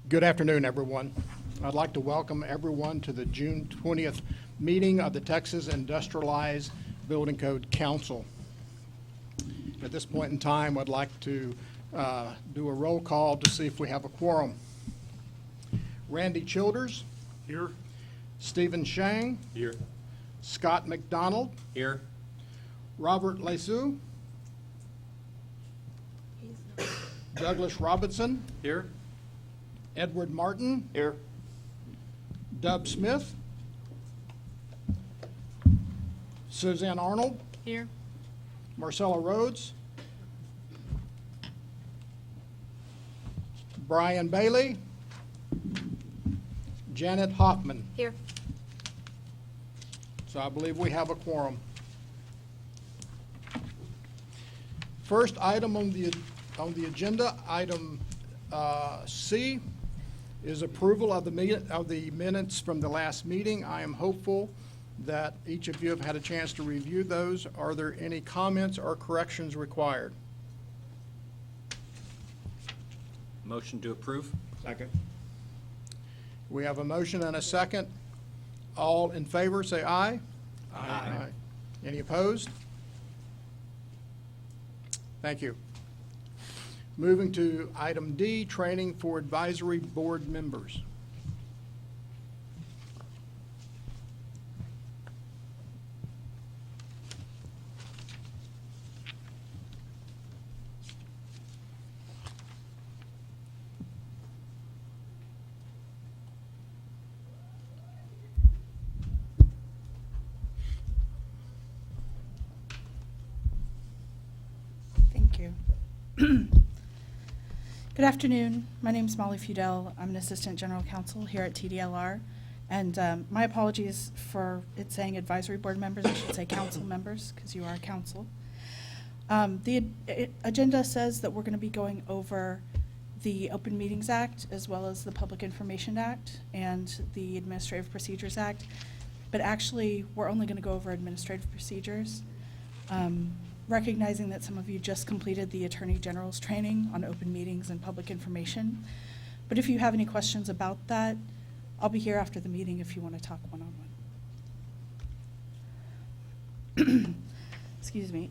Good afternoon, everyone. I'd like to welcome everyone to the June 20th meeting of the Texas Industrialized Building Code Council. At this point in time, I'd like to do a roll call to see if we have a quorum. Randy Childers. Here. Stephen Shang. Here. Scott McDonald. Here. Robert Lesu. Douglas Robinson. Here. Edward Martin. Here. Dub Smith. Suzanne Arnold. Here. Marcella Rhodes. Brian Bailey. Janet Hoffman. Here. So I believe we have a quorum. First item on the agenda, item C, is approval of the minutes from the last meeting. I am hopeful that each of you have had a chance to review those. Are there any comments or corrections required? Motion to approve. Second. We have a motion and a second. All in favor, say aye. Aye. Any opposed? Thank you. Moving to item D, training for advisory board members. Thank you. Good afternoon. My name is Molly Fudel. I'm an Assistant General Counsel here at TDLR. And my apologies for it saying advisory board members. I should say council members, because you are a council. The agenda says that we're going to be going over the Open Meetings Act, as well as the Public Information Act and the Administrative Procedures Act. But actually, we're only going to go over administrative procedures. Recognizing that some of you just completed the Attorney General's training on open meetings and public information. But if you have any questions about that, I'll be here after the meeting if you want to talk one-on-one. Excuse me.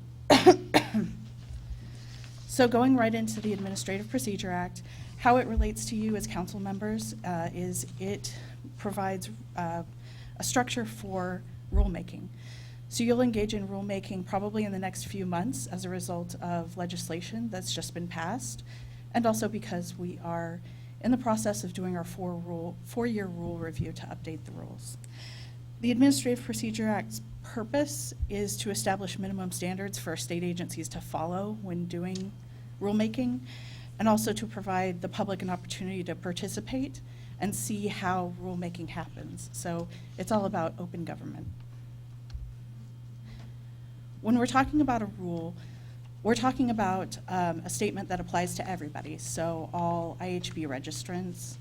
So going right into the Administrative Procedure Act, how it relates to you as council members is it provides a structure for rulemaking. So you'll engage in rulemaking probably in the next few months as a result of legislation that's just been passed, and also because we are in the process of doing our four-year rule review to update the rules. The Administrative Procedure Act's purpose is to establish minimum standards for state agencies to follow when doing rulemaking, and also to provide the public an opportunity to participate and see how rulemaking happens. So it's all about open government. When we're talking about a rule, we're talking about a statement that applies to everybody. So all IHB registrants,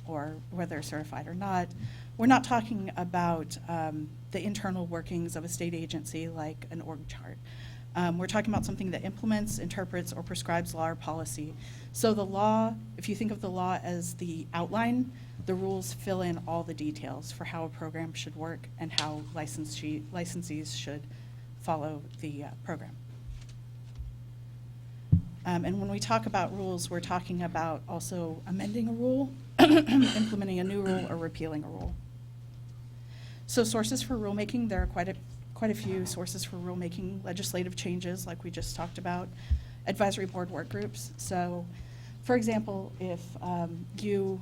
or whether they're certified or not. We're not talking about the internal workings of a state agency like an org chart. We're talking about something that implements, interprets, or prescribes law or policy. So the law, if you think of the law as the outline, the rules fill in all the details for how a program should work and how licensees should follow the program. And when we talk about rules, we're talking about also amending a rule, implementing a new rule, or repealing a rule. So sources for rulemaking, there are quite a few sources for rulemaking: legislative changes, like we just talked about, advisory board work groups. So, for example, if you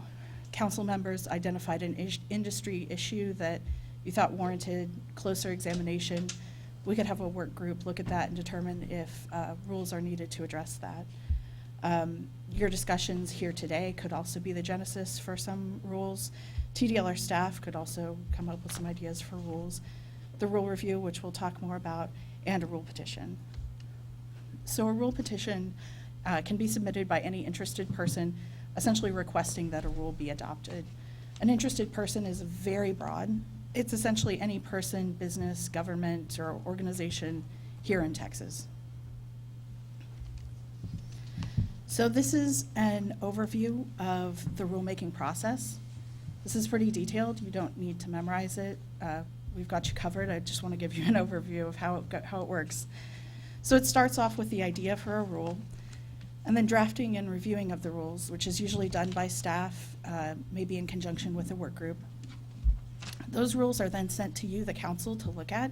council members identified an industry issue that you thought warranted closer examination, we could have a work group look at that and determine if rules are needed to address that. Your discussions here today could also be the genesis for some rules. TDLR staff could also come up with some ideas for rules. The rule review, which we'll talk more about, and a rule petition. So a rule petition can be submitted by any interested person, essentially requesting that a rule be adopted. An interested person is very broad. It's essentially any person, business, government, or organization here in Texas. So this is an overview of the rulemaking process. This is pretty detailed. You don't need to memorize it. We've got you covered. I just want to give you an overview of how it works. So it starts off with the idea for a rule, and then drafting and reviewing of the rules, which is usually done by staff, maybe in conjunction with a work group. Those rules are then sent to you, the council, to look at,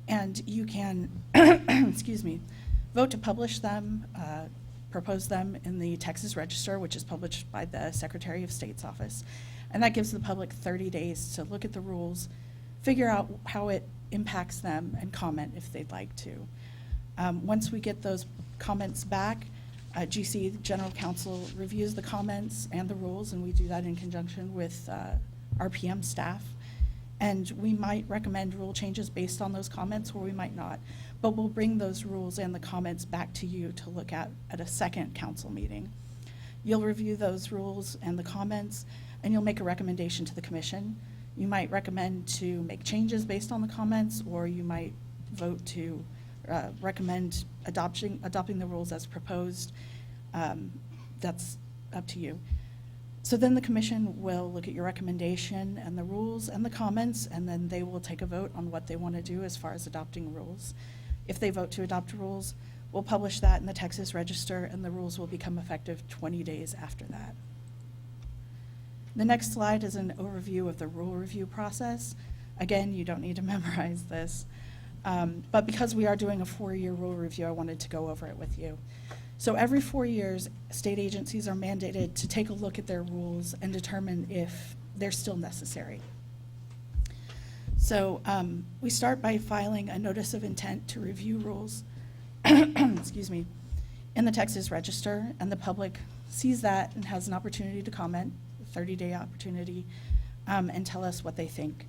and you can, excuse me, vote to publish them, propose them in the Texas Register, which is published by the Secretary of State's office. And that gives the public 30 days to look at the rules, figure out how it impacts them, and comment if they'd like to. Once we get those comments back, GC, the General Counsel, reviews the comments and the rules, and we do that in conjunction with RPM staff. And we might recommend rule changes based on those comments, or we might not. But we'll bring those rules and the comments back to you to look at a second council meeting. You'll review those rules and the comments, and you'll make a recommendation to the commission. You might recommend to make changes based on the comments, or you might vote to recommend adopting the rules as proposed. That's up to you. So then the commission will look at your recommendation and the rules and the comments, and then they will take a vote on what they want to do as far as adopting rules. If they vote to adopt rules, we'll publish that in the Texas Register, and the rules will become effective 20 days after that. The next slide is an overview of the rule review process. Again, you don't need to memorize this, but because we are doing a 4-year rule review, I wanted to go over it with you. So every 4 years, state agencies are mandated to take a look at their rules and determine if they're still necessary. So we start by filing a notice of intent to review rules, excuse me, in the Texas Register, and the public sees that and has an opportunity to comment, a 30-day opportunity, and tell us what they think.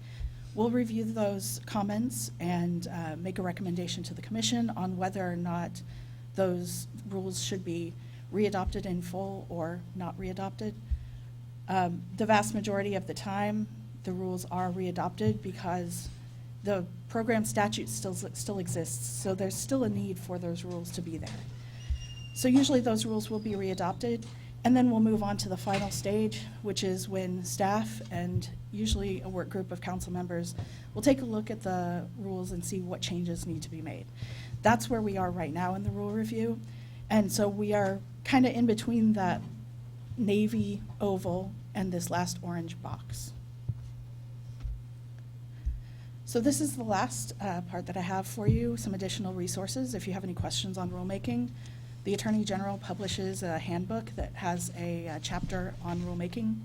We'll review those comments and make a recommendation to the commission on whether or not those rules should be readopted in full or not readopted. The vast majority of the time, the rules are readopted because the program statute still exists, so there's still a need for those rules to be there. So usually those rules will be readopted, and then we'll move on to the final stage, which is when staff and usually a work group of council members will take a look at the rules and see what changes need to be made. That's where we are right now in the rule review. And so we are kind of in between that navy oval and this last orange box. So this is the last part that I have for you, some additional resources if you have any questions on rulemaking. The Attorney General publishes a handbook that has a chapter on rulemaking.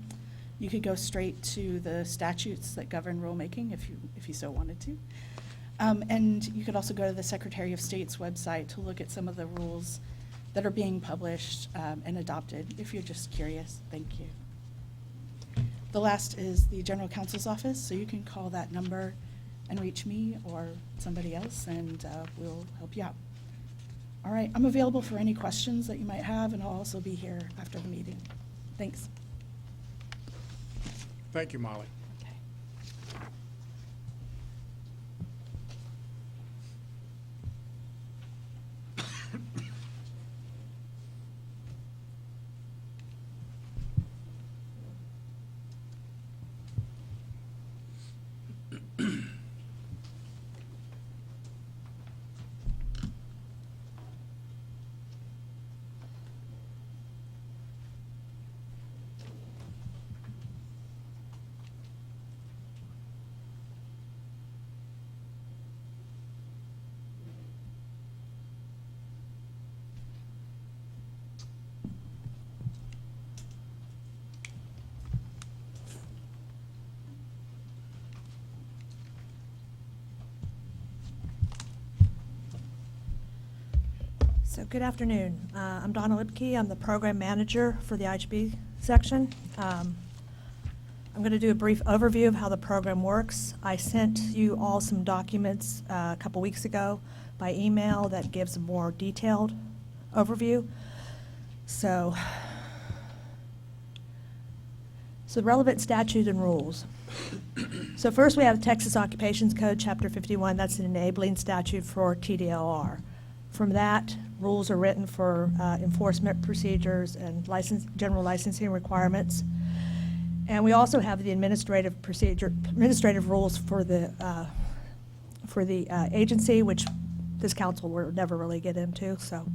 You could go straight to the statutes that govern rulemaking if you so wanted to. And you could also go to the Secretary of State's website to look at some of the rules that are being published and adopted, if you're just curious. Thank you. The last is the General Counsel's office, so you can call that number and reach me or somebody else, and we'll help you out. All right, I'm available for any questions that you might have, and I'll also be here after the meeting. Thanks. Thank you, Molly. Okay. So good afternoon. I'm Donna Lipke. I'm the program manager for the IHB section. I'm going to do a brief overview of how the program works. I sent you all some documents a couple weeks ago by email that gives a more detailed overview. So relevant statute and rules. So first we have Texas Occupations Code, Chapter 51. That's an enabling statute for TDLR. From that, rules are written for enforcement procedures and general licensing requirements. And we also have the administrative rules for the agency, which this council will never really get into. So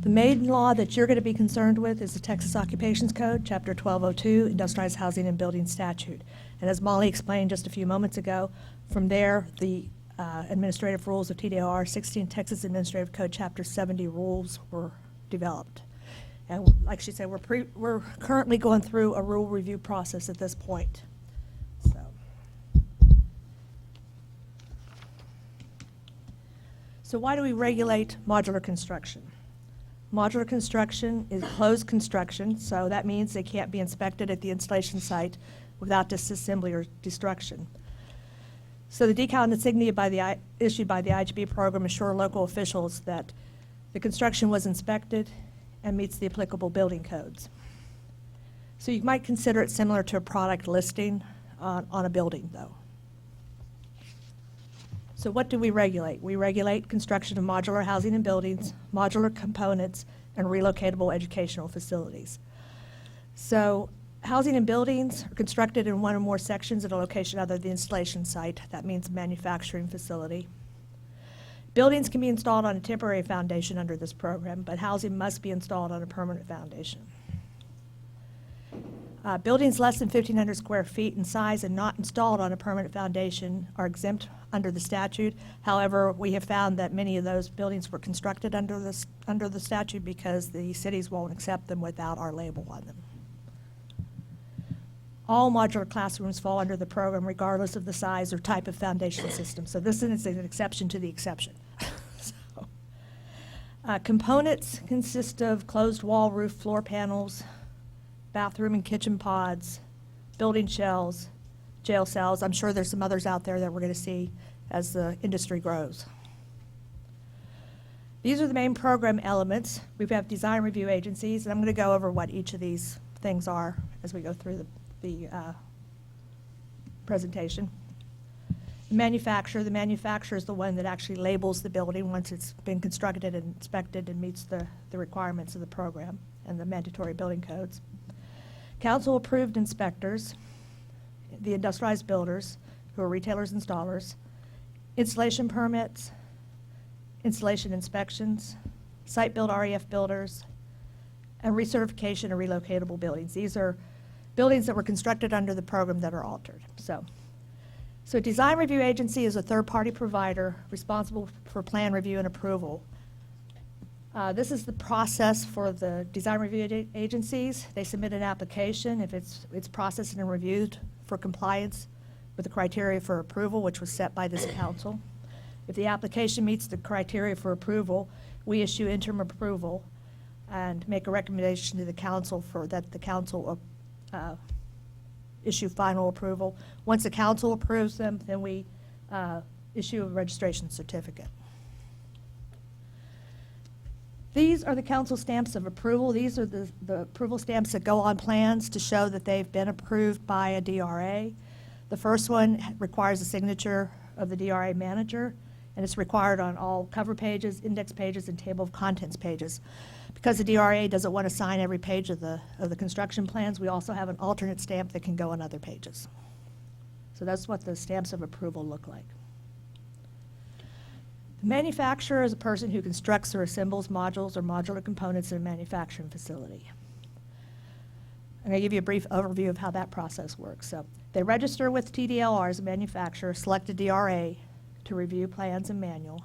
the main law that you're going to be concerned with is the Texas Occupations Code, Chapter 1202, Industrialized Housing and Building Statute. And as Molly explained just a few moments ago, from there, the administrative rules of TDOR 16, Texas Administrative Code, Chapter 70 rules were developed. And like she said, we're currently going through a rule review process at this point. So why do we regulate modular construction? Modular construction is closed construction, so that means they can't be inspected at the installation site without disassembly or destruction. So the decal and insignia issued by the IGB program assure local officials that the construction was inspected and meets the applicable building codes. So you might consider it similar to a product listing on a building, though. So what do we regulate? We regulate construction of modular housing and buildings, modular components, and relocatable educational facilities. So housing and buildings are constructed in one or more sections at a location other than the installation site. That means manufacturing facility. Buildings can be installed on a temporary foundation under this program, but housing must be installed on a permanent foundation. Buildings less than 1,500 square feet in size and not installed on a permanent foundation are exempt under the statute. However, we have found that many of those buildings were constructed under the statute because the cities won't accept them without our label on them. All modular classrooms fall under the program regardless of the size or type of foundation system. So this is an exception to the exception. Components consist of closed wall roof floor panels, bathroom and kitchen pods, building shells, jail cells. I'm sure there's some others out there that we're going to see as the industry grows. These are the main program elements. We have design review agencies, and I'm going to go over what each of these things are as we go through the presentation. The manufacturer is the one that actually labels the building once it's been constructed and inspected and meets the requirements of the program and the mandatory building codes. Council-approved inspectors, the industrialized builders, who are retailers, installers, installation permits, installation inspections, site-built REF builders, and recertification of relocatable buildings. These are buildings that were constructed under the program that are altered. So a design review agency is a third-party provider responsible for plan review and approval. This is the process for the design review agencies. They submit an application. If it's processed and reviewed for compliance with the criteria for approval, which was set by this council. If the application meets the criteria for approval, we issue interim approval and make a recommendation to the council for that the council issue final approval. Once the council approves them, then we issue a registration certificate. These are the council stamps of approval. These are the approval stamps that go on plans to show that they've been approved by a DRA. The first one requires a signature of the DRA manager, and it's required on all cover pages, index pages, and table of contents pages. Because the DRA doesn't want to sign every page of the construction plans, we also have an alternate stamp that can go on other pages. So that's what the stamps of approval look like. The manufacturer is a person who constructs or assembles modules or modular components in a manufacturing facility. I'm going to give you a brief overview of how that process works. So they register with TDLR as a manufacturer, select a DRA to review plans and manual.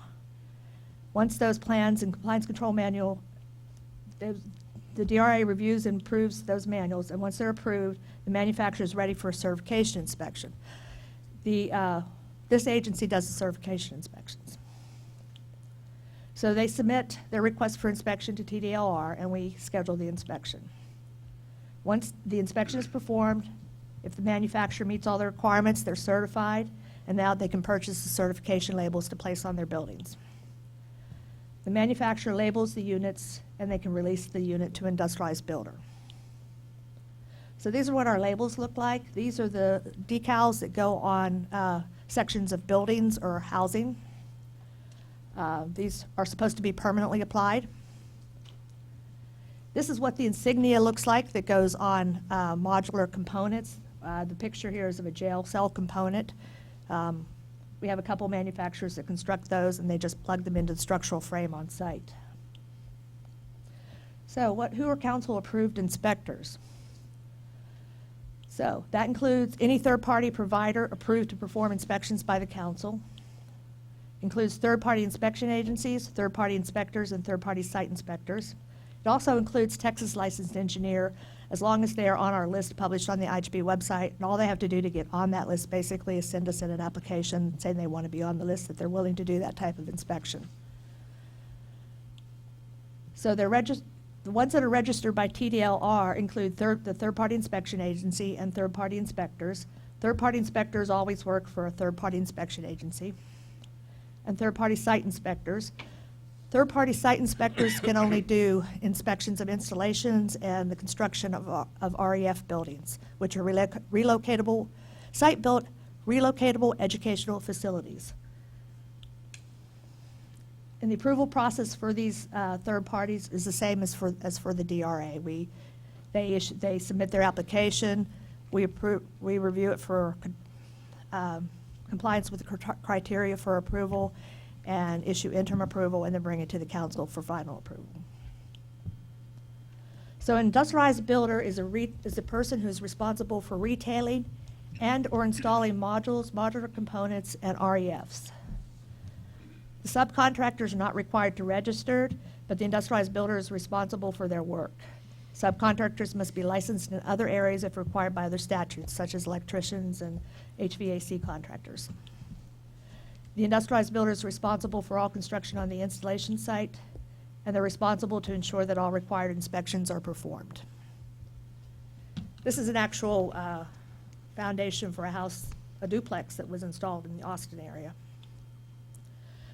Once those plans and compliance control manual, the DRA reviews and approves those manuals, and once they're approved, the manufacturer is ready for a certification inspection. This agency does the certification inspections. So they submit their request for inspection to TDLR, and we schedule the inspection. Once the inspection is performed, if the manufacturer meets all the requirements, they're certified, and now they can purchase the certification labels to place on their buildings. The manufacturer labels the units, and they can release the unit to industrialized builder. So these are what our labels look like. These are the decals that go on sections of buildings or housing. These are supposed to be permanently applied. This is what the insignia looks like that goes on modular components. The picture here is of a jail cell component. We have a couple manufacturers that construct those, and they just plug them into the structural frame on site. So who are council-approved inspectors? So that includes any third-party provider approved to perform inspections by the council. Includes third-party inspection agencies, third-party inspectors, and third-party site inspectors. It also includes Texas licensed engineer, as long as they are on our list published on the IHB website. And all they have to do to get on that list basically is send us in an application saying they want to be on the list, that they're willing to do that type of inspection. So the ones that are registered by TDLR include the third-party inspection agency and third-party inspectors. Third-party inspectors always work for a third-party inspection agency. And third-party site inspectors. Third-party site inspectors can only do inspections of installations and the construction of REF buildings, which are relocatable, site-built, relocatable educational facilities. And the approval process for these third parties is the same as for the DRA. They submit their application, we review it for compliance with the criteria for approval, and issue interim approval, and then bring it to the council for final approval. So an industrialized builder is a person who is responsible for retailing and or installing modules, modular components, and REFs. The subcontractors are not required to register, but the industrialized builder is responsible for their work. Subcontractors must be licensed in other areas if required by other statutes, such as electricians and HVAC contractors. The industrialized builder is responsible for all construction on the installation site, and they're responsible to ensure that all required inspections are performed. This is an actual foundation for a house, a duplex that was installed in the Austin area.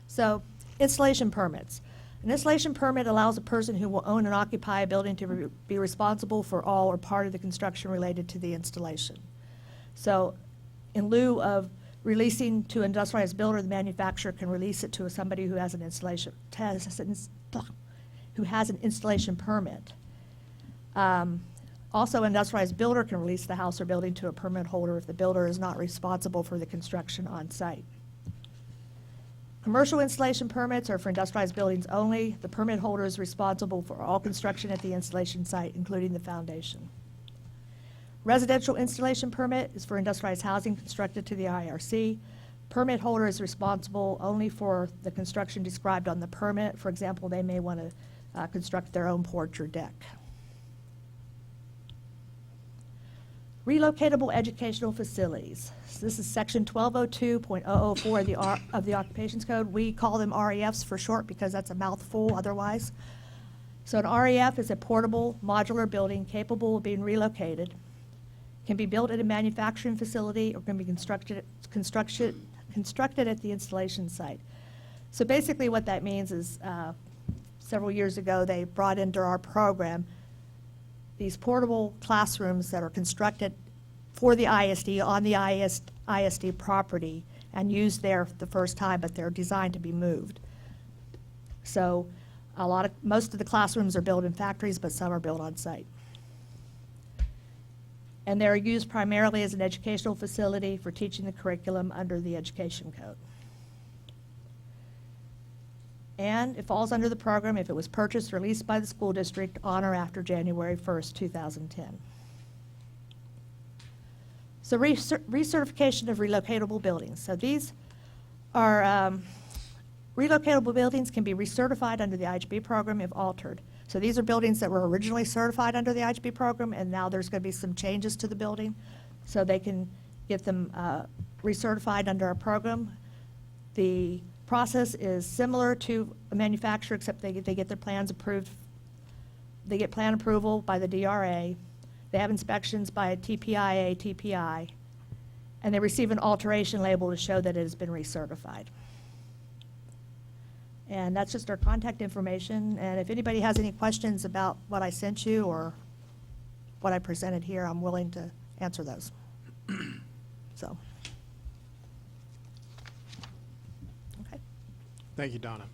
So, installation permits. An installation permit allows a person who will own and occupy a building to be responsible for all or part of the construction related to the installation. So, in lieu of releasing to an industrialized builder, the manufacturer can release it to somebody who has an installation permit. Also, an industrialized builder can release the house or building to a permit holder if the builder is not responsible for the construction on site. Commercial installation permits are for industrialized buildings only. The permit holder is responsible for all construction at the installation site, including the foundation. Residential installation permit is for industrialized housing constructed to the IRC. Permit holder is responsible only for the construction described on the permit. For example, they may want to construct their own porch or deck. Relocatable educational facilities. So this is section 1202.004 of the Occupations Code. We call them REFs for short because that's a mouthful otherwise. So an REF is a portable modular building capable of being relocated. Can be built at a manufacturing facility or can be constructed at the installation site. So basically what that means is several years ago they brought into our program these portable classrooms that are constructed for the ISD on the ISD property and used there the first time, but they're designed to be moved. So most of the classrooms are built in factories, but some are built on site. And they're used primarily as an educational facility for teaching the curriculum under the Education Code. And it falls under the program if it was purchased or leased by the school district on or after January 1st, 2010. So recertification of relocatable buildings. So these are relocatable buildings can be recertified under the IHB program if altered. So these are buildings that were originally certified under the IHB program, and now there's going to be some changes to the building, so they can get them recertified under our program. The process is similar to a manufacturer, except they get their plans approved. They get plan approval by the DRA. They have inspections by a TPIA, TPI, and they receive an alteration label to show that it has been recertified. And that's just our contact information. And if anybody has any questions about what I sent you or what I presented here, I'm willing to answer those. So, okay. Thank you, Donna.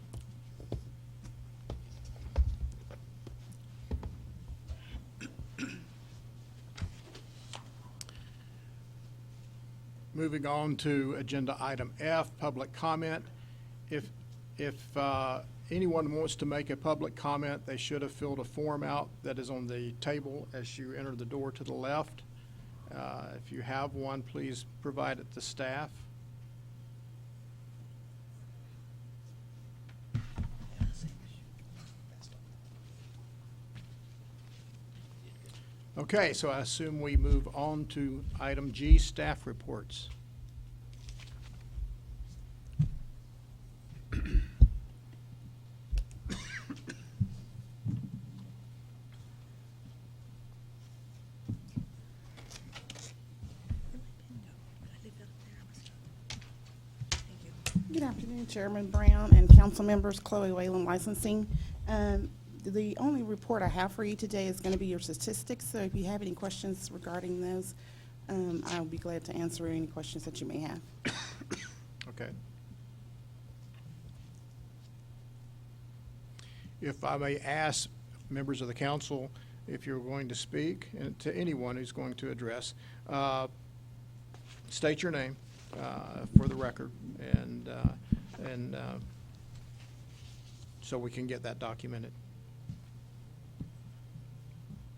Moving on to agenda item F, public comment. If anyone wants to make a public comment, they should have filled a form out that is on the table as you enter the door to the left. If you have one, please provide it to staff. Okay, so I assume we move on to item G, staff reports. Good afternoon, Chairman Brown and council members, Chloe Whalen, licensing. The only report I have for you today is going to be your statistics, so if you have any questions regarding those, I'll be glad to answer any questions that you may have. Okay. If I may ask members of the council, if you're going to speak, and to anyone who's going to address, state your name for the record, and so we can get that documented.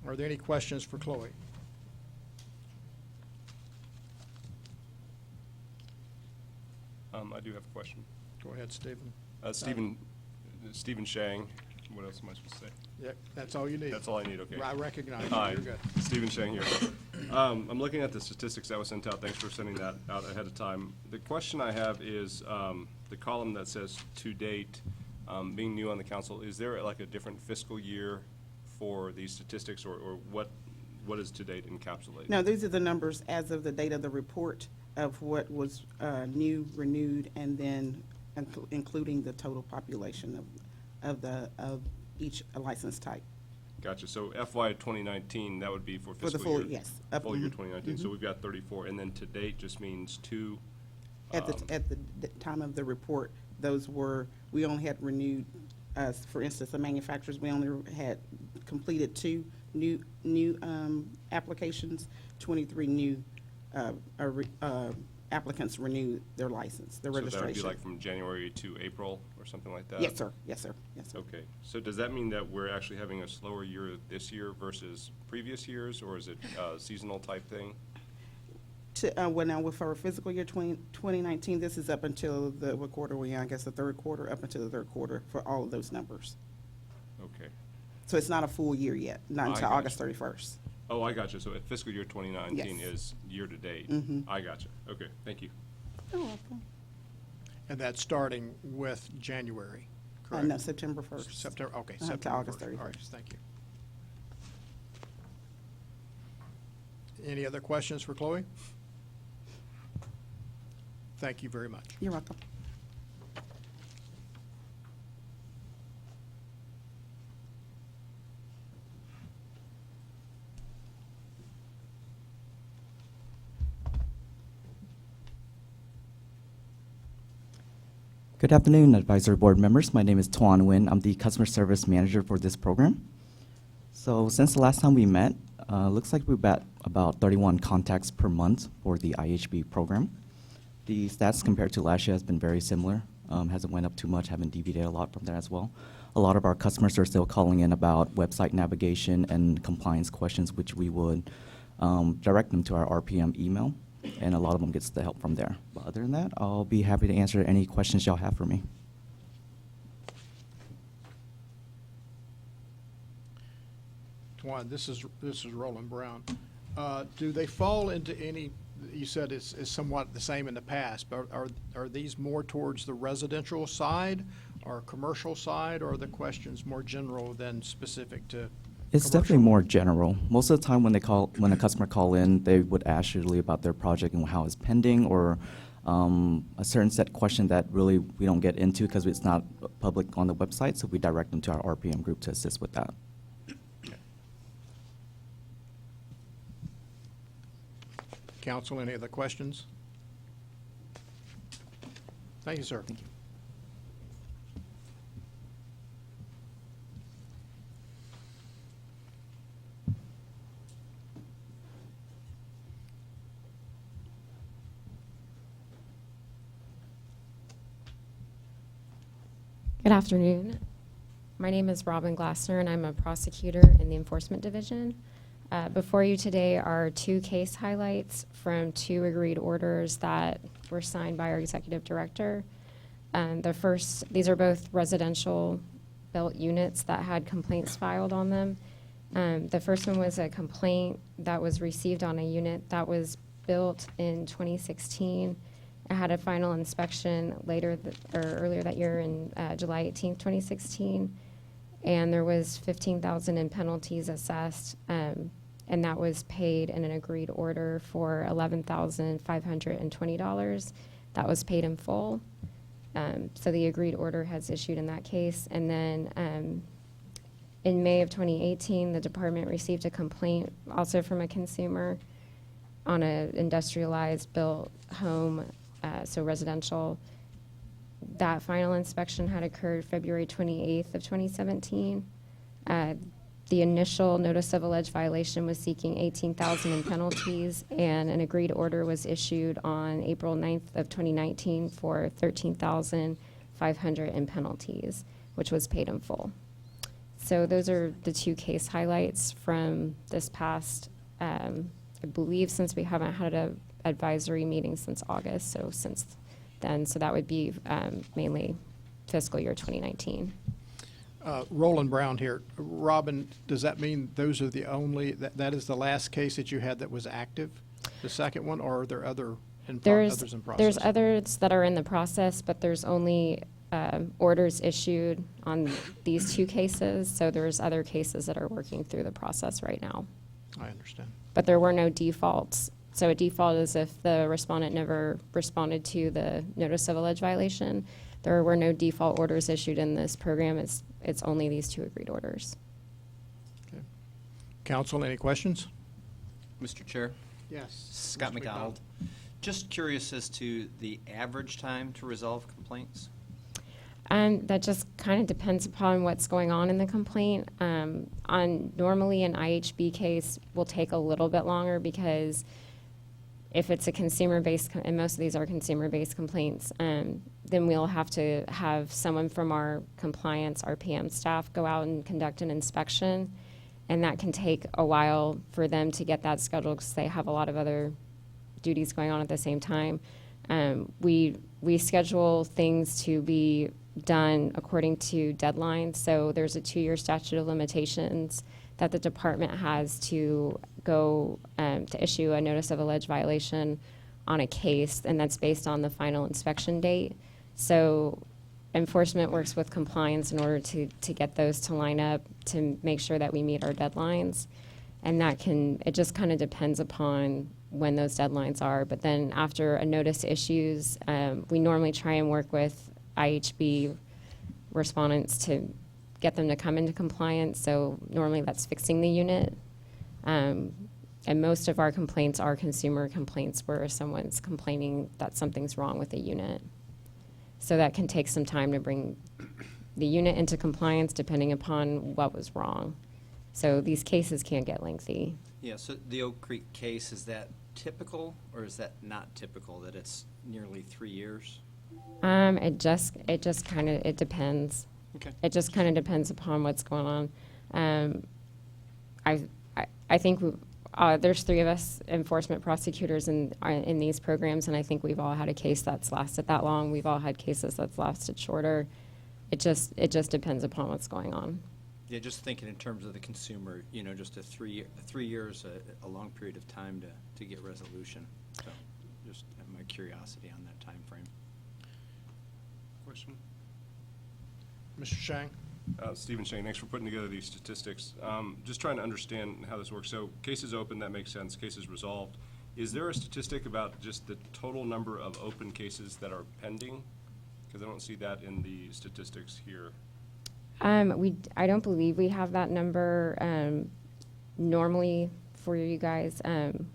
Are there any questions for Chloe? I do have a question. Go ahead, Stephen. Stephen Shang. What else am I supposed to say? Yeah, that's all you need. That's all I need, okay. I recognize you. Hi, You're good. Stephen Shang here. I'm looking at the statistics that was sent out. Thanks for sending that out ahead of time. The question I have is the column that says to date, being new on the council, is there like a different fiscal year for these statistics, or what is to date encapsulated? No, these are the numbers as of the date of the report of what was new, renewed, and then including the total population of each license type. Gotcha. So FY 2019, that would be for For the fiscal full, year? yes. Full year Mhm. 2019. So we've got 34, and then to date just means two. At the time of the report, we only had renewed, for instance, the manufacturers, we only had completed 2 new applications, 23 new applicants renewed their license, their So that would be registration. like from January to April or something like that? Yes, sir. Yes, sir. Yes, sir. Okay. So does that mean that we're actually having a slower year this year versus previous years, or is it a seasonal type thing? Well, now, for our fiscal year 2019, this is up until what quarter we in? I guess the third quarter, up until the third quarter for all of those numbers. Okay. So it's not a full year yet, not I until gotcha. August 31st. Oh, I got you. So fiscal year 2019 Yes. is year to date? Mhm. I got you. Okay, thank you. You're welcome. And that's starting with January, correct? No, September 1st. September, okay, To September August 1st. All right, 31st. thank you. Any other questions for Chloe? Thank you very much. You're welcome. Good afternoon, advisory board members. My name is Tuan Nguyen. I'm the customer service manager for this program. So since the last time we met, looks like we've got about 31 contacts per month for the IHB program. The stats compared to last year has been very similar. Hasn't went up too much, haven't deviated a lot from that as well. A lot of our customers are still calling in about website navigation and compliance questions, which we would direct them to our RPM email, and a lot of them gets the help from there. But other than that, I'll be happy to answer any questions y'all have for me. Tuan, this is Roland Brown. Do they fall into any, you said it's somewhat the same in the past, but are these more towards the residential side or commercial side, or are the questions more general than specific to It's commercial? definitely more general. Most of the time when a customer call in, they would ask usually about their project and how it's pending, or a certain set question that really we don't get into because it's not public on the website, so we direct them to our RPM group to assist with that. Council, any other questions? Thank you, sir. Thank you. Good afternoon. My name is Robin Glassner, and I'm a prosecutor in the Enforcement Division. Before you today are 2 case highlights from 2 agreed orders that were signed by our executive director. These are both residential built units that had complaints filed on them. The first one was a complaint that was received on a unit that was built in 2016. It had a final inspection earlier that year in July 18th, 2016, and there was $15,000 in penalties assessed, and that was paid in an agreed order for $11,520. That was paid in full. So the agreed order has issued in that case. And then in May of 2018, the department received a complaint also from a consumer on an industrialized built home, so residential. That final inspection had occurred February 28th of 2017. The initial notice of alleged violation was seeking $18,000 in penalties, and an agreed order was issued on April 9th of 2019 for $13,500 in penalties, which was paid in full. So those are the 2 case highlights from this past, I believe, since we haven't had an advisory meeting since August, so since then. So that would be mainly fiscal year 2019. Roland Brown here. Robin, does that mean those are the only, that is the last case that you had that was active, the second one, or are there others in process? There's others that are in the process, but there's only orders issued on these 2 cases, so there's other cases that are working through the process right now. I understand. But there were no defaults. So a default is if the respondent never responded to the notice of alleged violation. There were no default orders issued in this program. It's only these 2 agreed orders. Okay. Council, any questions? Mr. Chair, Yes. Scott McDonald. Just curious as to the average time to resolve complaints? That just kind of depends upon what's going on in the complaint. Normally an IHB case will take a little bit longer because if it's a consumer-based, and most of these are consumer-based complaints, then we'll have to have someone from our compliance, our PM staff, go out and conduct an inspection. And that can take a while for them to get that scheduled because they have a lot of other duties going on at the same time. We schedule things to be done according to deadlines. So there's a 2-year statute of limitations that the department has to go to issue a notice of alleged violation on a case, and that's based on the final inspection date. So enforcement works with compliance in order to get those to line up to make sure that we meet our deadlines. And it just kind of depends upon when those deadlines are. But then after a notice issues, we normally try and work with IHB respondents to get them to come into compliance. So normally that's fixing the unit. And most of our complaints are consumer complaints where someone's complaining that something's wrong with the unit. So that can take some time to bring the unit into compliance depending upon what was wrong. So these cases can get lengthy. Yeah, so the Oak Creek case, is that typical or is that not typical, that it's nearly 3 years? It just kind of, it depends. Okay. It just kind of depends upon what's going on. I think there's 3 of us enforcement prosecutors in these programs, and I think we've all had a case that's lasted that long. We've all had cases that's lasted shorter. It just depends upon what's going on. Yeah, just thinking in terms of the consumer, just a 3 years, a long period of time to get resolution. So just my curiosity on that time frame. Question? Mr. Shang? Stephen Shane, thanks for putting together these statistics. Just trying to understand how this works. So cases open, that makes sense. Cases resolved. Is there a statistic about just the total number of open cases that are pending? Because I don't see that in the statistics here. I don't believe we have that number normally for you guys. And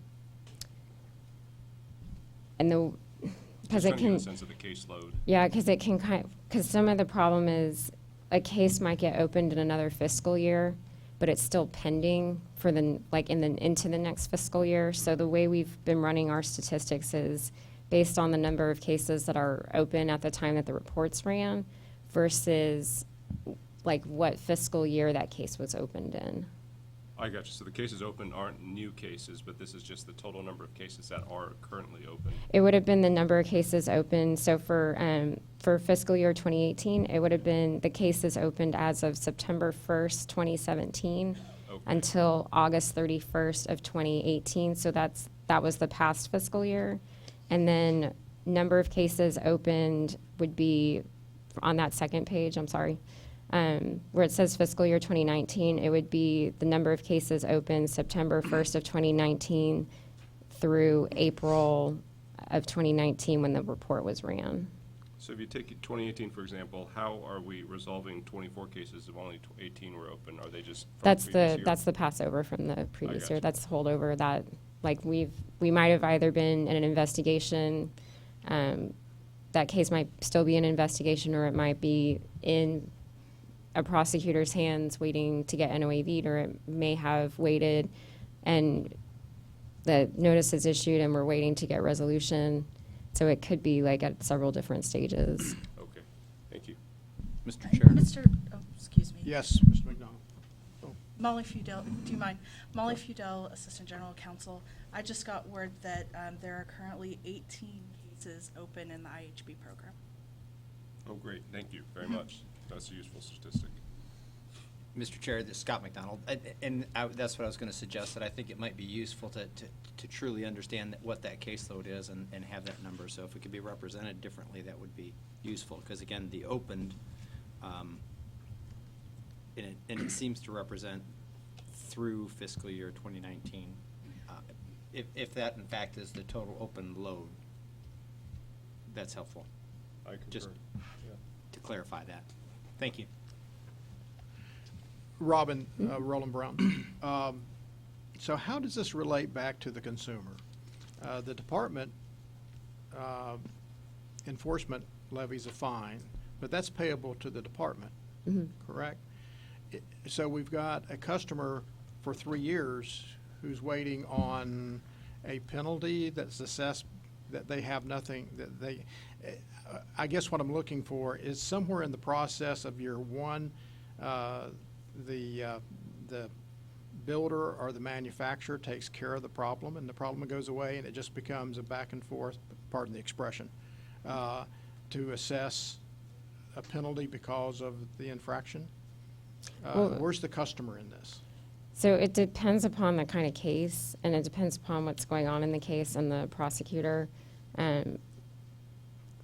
because Just it trying to get can, a sense of the caseload. yeah, because it can because some of the problem is a case might get opened in another fiscal year, but it's still pending for into the next fiscal year. So the way we've been running our statistics is based on the number of cases that are open at the time that the reports ran versus like what fiscal year that case was opened in. I got you. So the cases open aren't new cases, but this is just the total number of cases that are currently open. It would have been the number of cases open. So for fiscal year 2018, it would have been the cases opened as of September 1st, 2017 Okay. until August 31st of 2018. So that was the past fiscal year. And then number of cases opened would be on that second page, I'm sorry, where it says fiscal year 2019, it would be the number of cases open September 1st of 2019 through April of 2019 when the report was ran. So if you take 2018, for example, how are we resolving 24 cases if only 18 were open? Are they just from That's previous the year? that's the passover from the previous year. gotcha. That's holdover that like we might have either been in an investigation, that case might still be an investigation, or it might be in a prosecutor's hands waiting to get NOAV'd, or it may have waited and the notice is issued and we're waiting to get resolution. So it could be like at several different stages. Okay, thank you. Mr. Chair. Excuse me. Yes, Mr. McDonald. Molly Fudel, do you mind? Molly Fudel, Assistant General Counsel. I just got word that there are currently 18 cases open in the IHB program. Oh, great, thank you very much. That's a useful statistic. Mr. Chair, this is Scott McDonald, that's what I was going to suggest, that I think it might be useful to truly understand what that caseload is and have that number. So if it could be represented differently, that would be useful, because again, the opened, and it seems to represent through fiscal year 2019. If that in fact is the total open load, that's helpful. I concur. Just to clarify that. Thank you. Robin, Roland Brown. So how does this relate back to the consumer? The department enforcement levies a fine, but that's payable to the department, correct? So we've got a customer for 3 years who's waiting on a penalty that's assessed, that they have nothing, that they, I guess what I'm looking for is somewhere in the process of year one, the builder or the manufacturer takes care of the problem, and the problem goes away, and it just becomes a back and forth, pardon the expression, to assess a penalty because of the infraction. Well- Where's the customer in this? So it depends upon the kind of case, and it depends upon what's going on in the case and the prosecutor.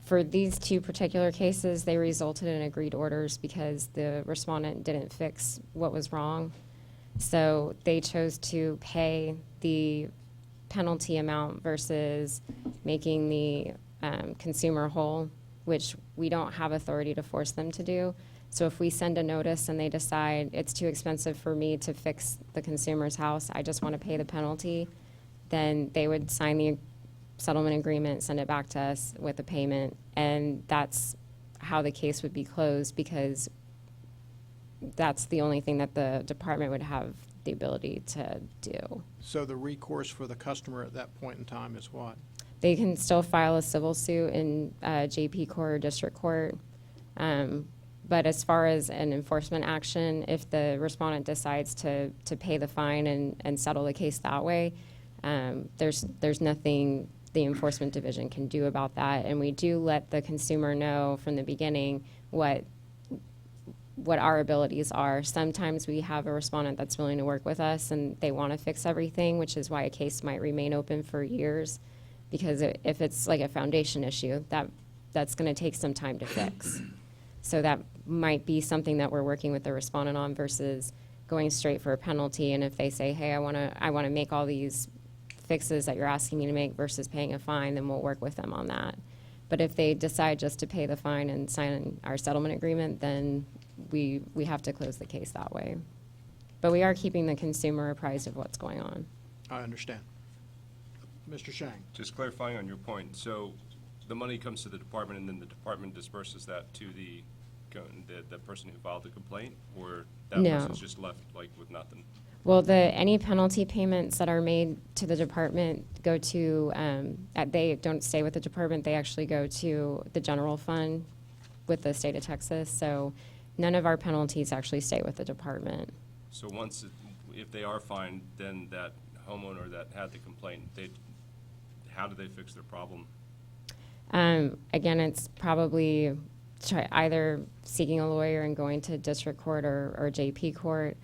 For these two particular cases, they resulted in agreed orders because the respondent didn't fix what was wrong. So they chose to pay the penalty amount versus making the consumer whole, which we don't have authority to force them to do. So if we send a notice and they decide it's too expensive for me to fix the consumer's house, I just want to pay the penalty, then they would sign the settlement agreement, send it back to us with a payment, and that's how the case would be closed, because that's the only thing that the department would have the ability to do. So the recourse for the customer at that point in time is what? They can still file a civil suit in JP Court or District Court. But as far as an enforcement action, if the respondent decides to pay the fine and settle the case that way, there's nothing the enforcement division can do about that. And we do let the consumer know from the beginning what our abilities are. Sometimes we have a respondent that's willing to work with us and they want to fix everything, which is why a case might remain open for years. Because if it's like a foundation issue, that's going to take some time to fix. So that might be something that we're working with the respondent on versus going straight for a penalty. And if they say, hey, I want to make all these fixes that you're asking me to make versus paying a fine, then we'll work with them on that. But if they decide just to pay the fine and sign our settlement agreement, then we have to close the case that way. But we are keeping the consumer apprised of what's going on. I understand. Mr. Shang. Just clarifying on your point, so the money comes to the department and then the department disperses that to the person who filed the complaint, or that No. person's just left like with nothing? Well, any penalty payments that are made to the department go to, they don't stay with the department, they actually go to the general fund, with the state of Texas. So none of our penalties actually stay with the department. So if they are fined, then that homeowner that had the complaint, how do they fix their problem? Again, it's probably either seeking a lawyer and going to district court or JP court,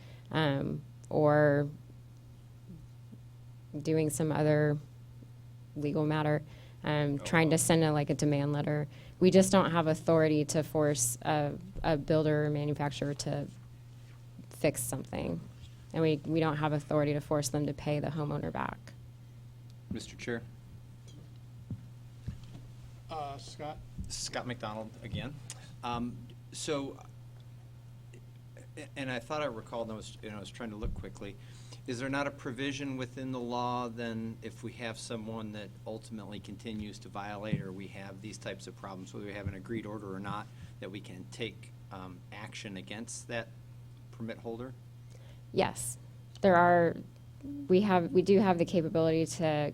or doing some other legal matter, trying to send a demand letter. We just don't have authority to force a builder or manufacturer to fix something. And we don't have authority to force them to pay the homeowner back. Mr. Chair? Scott? Scott McDonald again. So, and I thought I recalled, and I was trying to look quickly, is there not a provision within the law then if we have someone that ultimately continues to violate, or we have these types of problems, whether we have an agreed order or not, that we can take action against that permit holder? Yes, we do have the capability to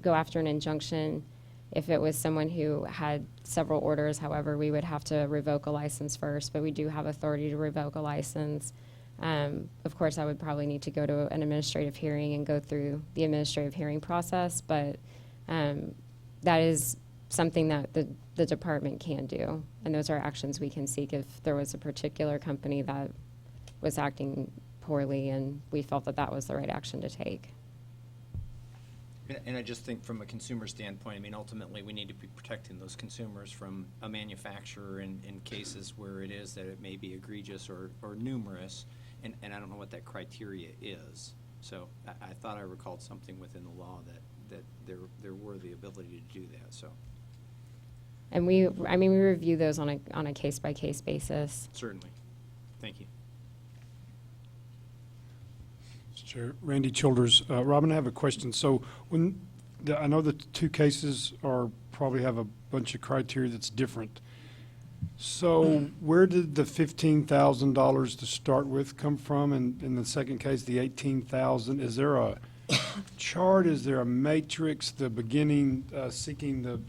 go after an injunction if it was someone who had several orders. However, we would have to revoke a license first, but we do have authority to revoke a license. Of course, I would probably need to go to an administrative hearing and go through the administrative hearing process, but that is something that the department can do, and those are actions we can seek if there was a particular company that was acting poorly and we felt that that was the right action to take. And I just think from a consumer standpoint, I mean, ultimately, we need to be protecting those consumers from a manufacturer in cases where it is that it may be egregious or numerous, and I don't know what that criteria is. So I thought I recalled something within the law that there were the ability to do that, so. And we review those on a case-by-case basis. Certainly. Thank you. Mr. Chair, Randy Childers. Robin, I have a question. So I know the two cases probably have a bunch of criteria that's different. So where did the $15,000 to start with come from? And in the second case, the $18,000, is there a chart? Is there a matrix, the beginning seeking the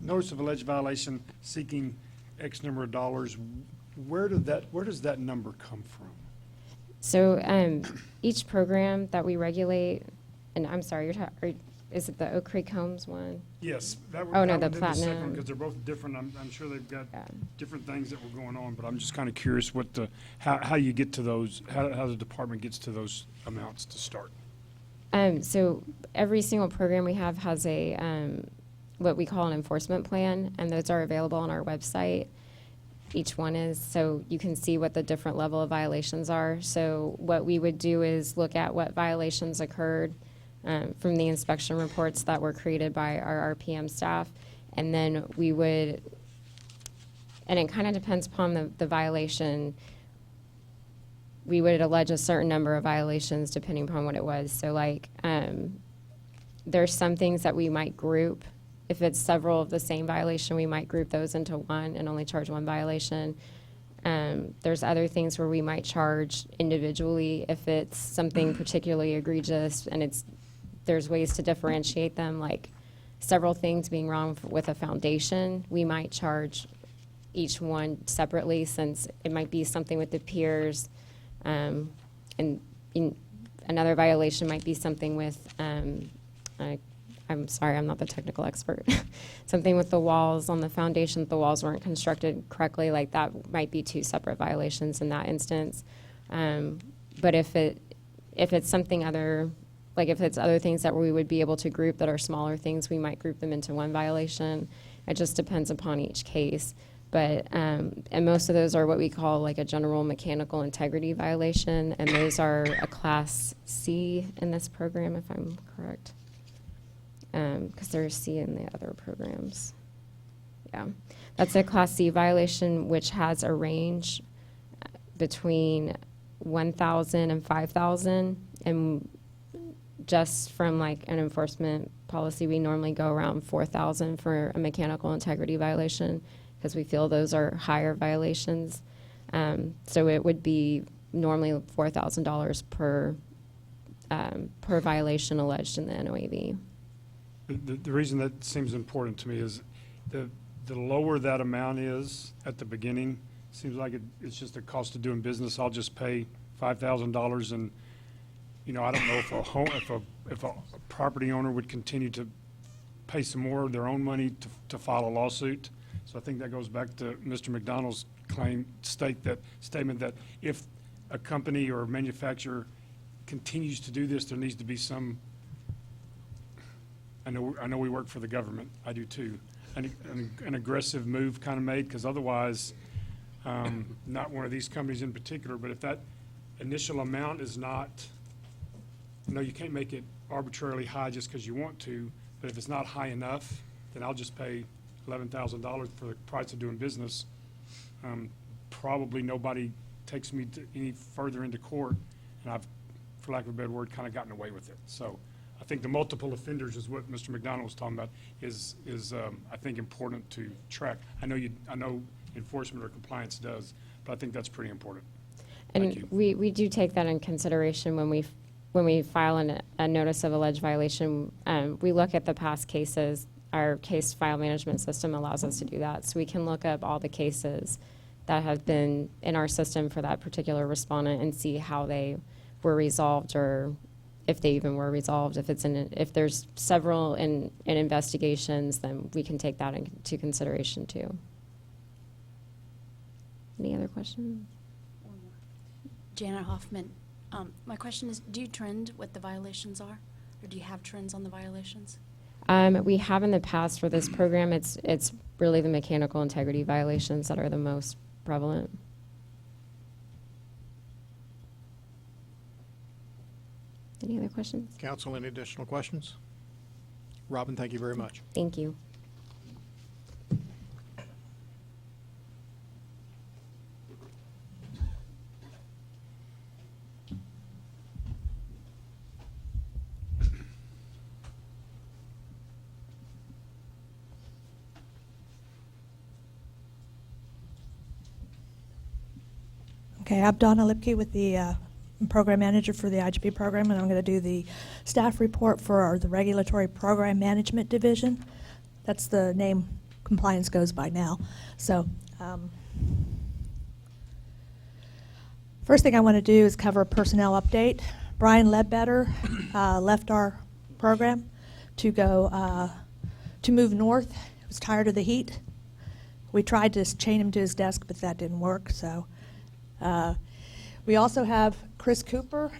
notice of alleged violation, seeking X number of dollars? Where does that number come from? So each program that we regulate, and I'm sorry, is it the Oak Creek Homes one? Yes. Oh, no, the Platinum. Because they're both different. I'm sure they've got Yeah. different things that were going on, but I'm just kind of curious how you get to those, how the department gets to those amounts to start. So every single program we have has a what we call an enforcement plan, and those are available on our website. Each one is, so you can see what the different level of violations are. So what we would do is look at what violations occurred from the inspection reports that were created by our RPM staff, and then we would, and it kind of depends upon the violation, we would allege a certain number of violations depending upon what it was. So there's some things that we might group. If it's several of the same violation, we might group those into one and only charge one violation. There's other things where we might charge individually if it's something particularly egregious, and there's ways to differentiate them, like several things being wrong with a foundation. We might charge each one separately, since it might be something with the piers, and another violation might be something with I'm sorry, I'm not the technical expert. Something with the walls on the foundation, the walls weren't constructed correctly, like that might be two separate violations in that instance. But if it's something other, like if it's other things that we would be able to group that are smaller things, we might group them into one violation. It just depends upon each case. But, and most of those are what we call like a general mechanical integrity violation, and those are a Class C in this program, if I'm correct. Because there's C in the other programs. Yeah, that's a Class C violation, which has a range between 1,000 and 5,000. And just from like an enforcement policy, we normally go around 4,000 for a mechanical integrity violation, because we feel those are higher violations. So it would be normally $4,000 per violation alleged in the NOAV. The reason that seems important to me is the lower that amount is at the beginning, seems like it's just a cost of doing business. I'll just pay $5,000 and, you know, I don't know if a property owner would continue to pay some more of their own money to file a lawsuit. So I think that goes back to Mr. McDonald's statement that if a company or a manufacturer continues to do this, there needs to be some, I know we work for the government, I do too, an aggressive move kind of made, because otherwise, not one of these companies in particular, but if that initial amount is not, you can't make it arbitrarily high just because you want to, but if it's not high enough, then I'll just pay $11,000 for the price of doing business. Probably nobody takes me any further into court, and I've, for lack of a better word, kind of gotten away with it. So I think the multiple offenders is what Mr. McDonald was talking about is I think important to track. I know enforcement or compliance does, but I think that's pretty important. Thank you. And we do take that in consideration when we file a notice of alleged violation. We look at the past cases. Our case file management system allows us to do that. So we can look up all the cases that have been in our system for that particular respondent and see how they were resolved, or if they even were resolved. If there's several in investigations, then we can take that into consideration too. Any other questions? Janet Hoffman. My question is, do you trend what the violations are? Or do you have trends on the violations? We have in the past for this program. It's really the mechanical integrity violations that are the most prevalent. Any other questions? Council, any additional questions? Robin, thank you very much. Thank you. Okay, I'm Donna Lipke with the Program Manager for the IGP program, and I'm going to do the staff report for the Regulatory Program Management Division. That's the name compliance goes by now. So, first thing I want to do is cover a personnel update. Brian Ledbetter left our program to go to move north. He was tired of the heat. We tried to chain him to his desk, but that didn't work. So. We also have Chris Cooper.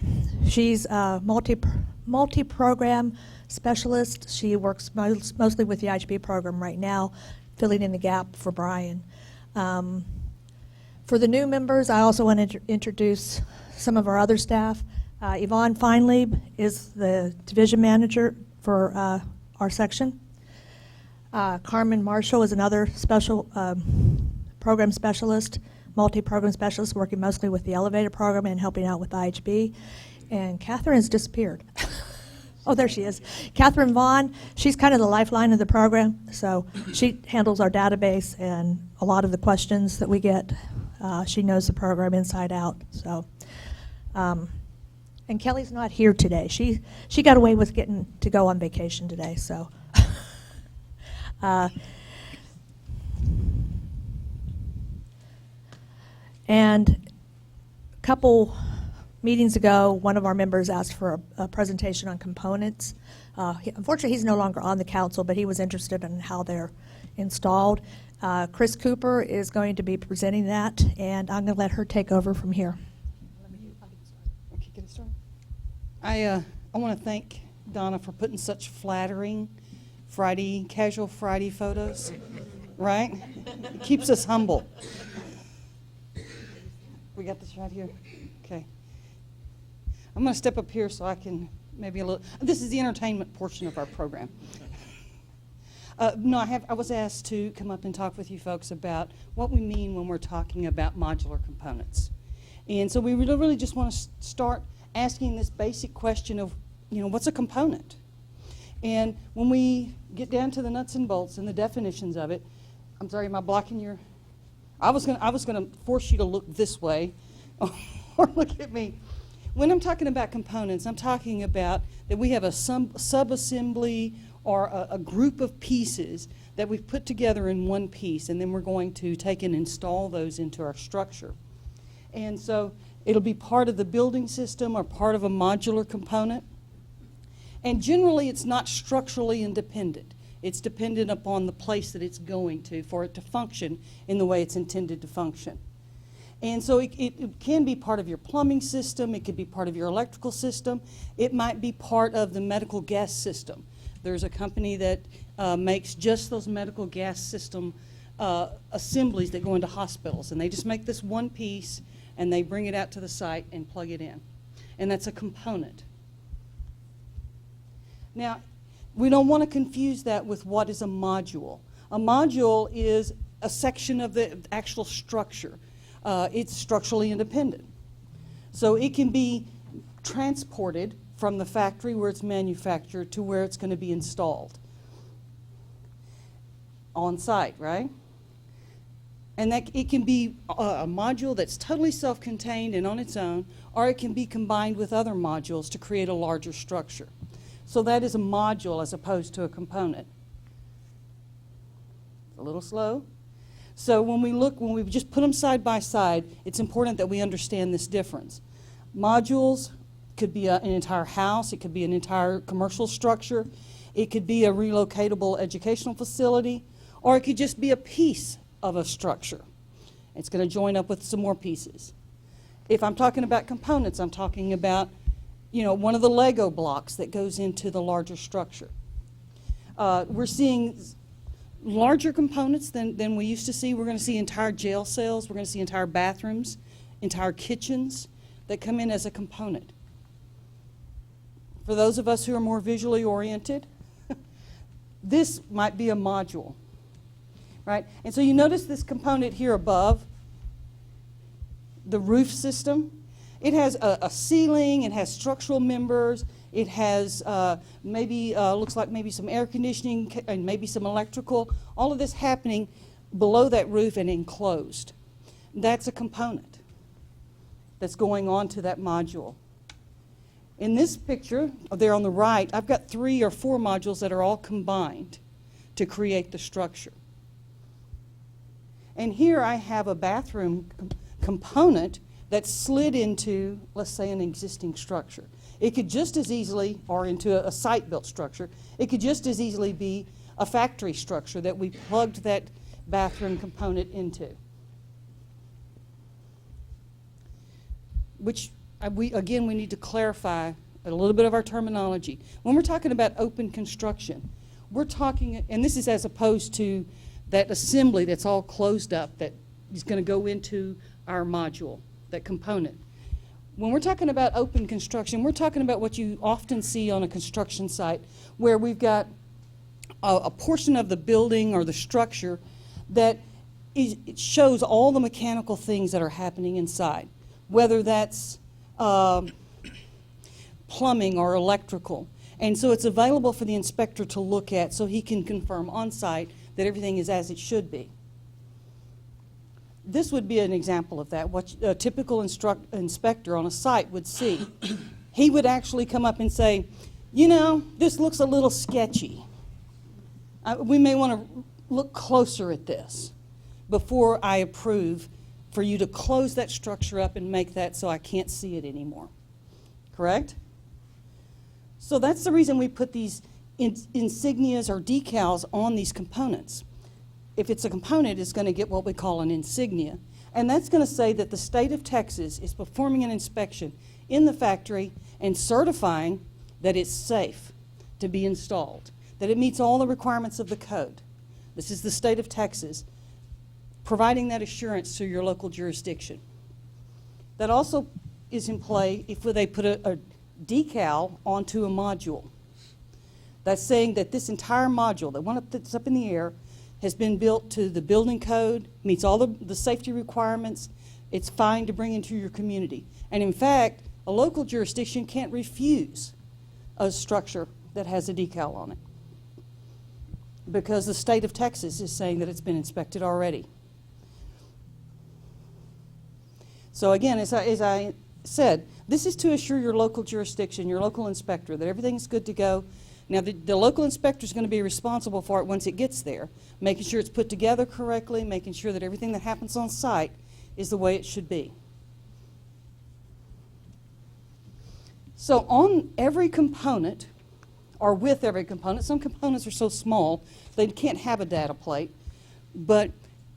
She's a multi-program specialist. She works mostly with the IGP program right now, filling in the gap for Brian. For the new members, I also want to introduce some of our other staff. Yvonne Feinlieb is the division manager for our section. Carmen Marshall is another special program specialist, multi-program specialist, working mostly with the elevator program and helping out with IHB. And Catherine has disappeared. Oh, there she is. Catherine Vaughn, she's kind of the lifeline of the program. So she handles our database and a lot of the questions that we get. She knows the program inside out. So, and Kelly's not here today. She got away with getting to go on vacation today. So. And a couple meetings ago, one of our members asked for a presentation on components. Unfortunately, he's no longer on the council, but he was interested in how they're installed. Chris Cooper is going to be presenting that, and I'm going to let her take over from here. Okay, get it started. I want to thank Donna for putting such flattering casual Friday photos, right? It keeps us humble. We got this right here. Okay. I'm going to step up here so I can maybe a little. This is the entertainment portion of our program. I was asked to come up and talk with you folks about what we mean when we're talking about modular components. And so we really just want to start asking this basic question of, what's a component? And when we get down to the nuts and bolts and the definitions of it, I'm sorry, am I blocking your? I was going to force you to look this way or look at me. When I'm talking about components, I'm talking about that we have a sub-assembly are a group of pieces that we've put together in one piece, and then we're going to take and install those into our structure. And so it'll be part of the building system or part of a modular component. And generally, it's not structurally independent. It's dependent upon the place that it's going to for it to function in the way it's intended to function. And so it can be part of your plumbing system. It could be part of your electrical system. It might be part of the medical gas system. There's a company that makes just those medical gas system assemblies that go into hospitals. And they just make this one piece, and they bring it out to the site and plug it in. And that's a component. Now, we don't want to confuse that with what is a module. A module is a section of the actual structure. It's structurally independent. So it can be transported from the factory where it's manufactured to where it's going to be installed on site, right? And that it can be a module that's totally self-contained and on its own, or it can be combined with other modules to create a larger structure. So that is a module as opposed to a component. A little slow. So when we just put them side by side, it's important that we understand this difference. Modules could be an entire house, it could be an entire commercial structure, it could be a relocatable educational facility, or it could just be a piece of a structure. It's going to join up with some more pieces. If I'm talking about components, I'm talking about, one of the Lego blocks that goes into the larger structure. We're seeing larger components than we used to see. We're going to see entire jail cells. We're going to see entire bathrooms, entire kitchens that come in as a component. For those of us who are more visually oriented, this might be a module, right? And so you notice this component here above, the roof system. It has a ceiling, it has structural members, it has looks like maybe some air conditioning and maybe some electrical, all of this happening below that roof and enclosed. That's a component that's going on to that module. In this picture, there on the right, I've got 3 or 4 modules that are all combined to create the structure. And here I have a bathroom component that's slid into, let's say, an existing structure. It could just as easily, or into a site-built structure, it could just as easily be a factory structure that we plugged that bathroom component into. Which, we need to clarify a little bit of our terminology. When we're talking about open construction, we're talking, and this is as opposed to that assembly that's all closed up that is going to go into our module, that component. When we're talking about open construction, we're talking about what you often see on a construction site where we've got a portion of the building or the structure that it shows all the mechanical things that are happening inside, whether that's plumbing or electrical. And so it's available for the inspector to look at so he can confirm on site that everything is as it should be. This would be an example of that, what a typical inspector on a site would see. He would actually come up and say, this looks a little sketchy. We may want to look closer at this before I approve for you to close that structure up and make that so I can't see it anymore. Correct? So that's the reason we put these insignias or decals on these components. If it's a component, it's going to get what we call an insignia. And that's going to say that the state of Texas is performing an inspection in the factory and certifying that it's safe to be installed, that it meets all the requirements of the code. This is the state of Texas providing that assurance to your local jurisdiction. That also is in play if they put a decal onto a module. That's saying that this entire module, the one that's up in the air, has been built to the building code, meets all the safety requirements, it's fine to bring into your community. And in fact, a local jurisdiction can't refuse a structure that has a decal on it because the state of Texas is saying that it's been inspected already. So again, as I said, this is to assure your local jurisdiction, your local inspector, that everything's good to go, Now, the local inspector is going to be responsible for it once it gets there, making sure it's put together correctly, making sure that everything that happens on site is the way it should be. So on every component, or with every component, some components are so small they can't have a data plate, but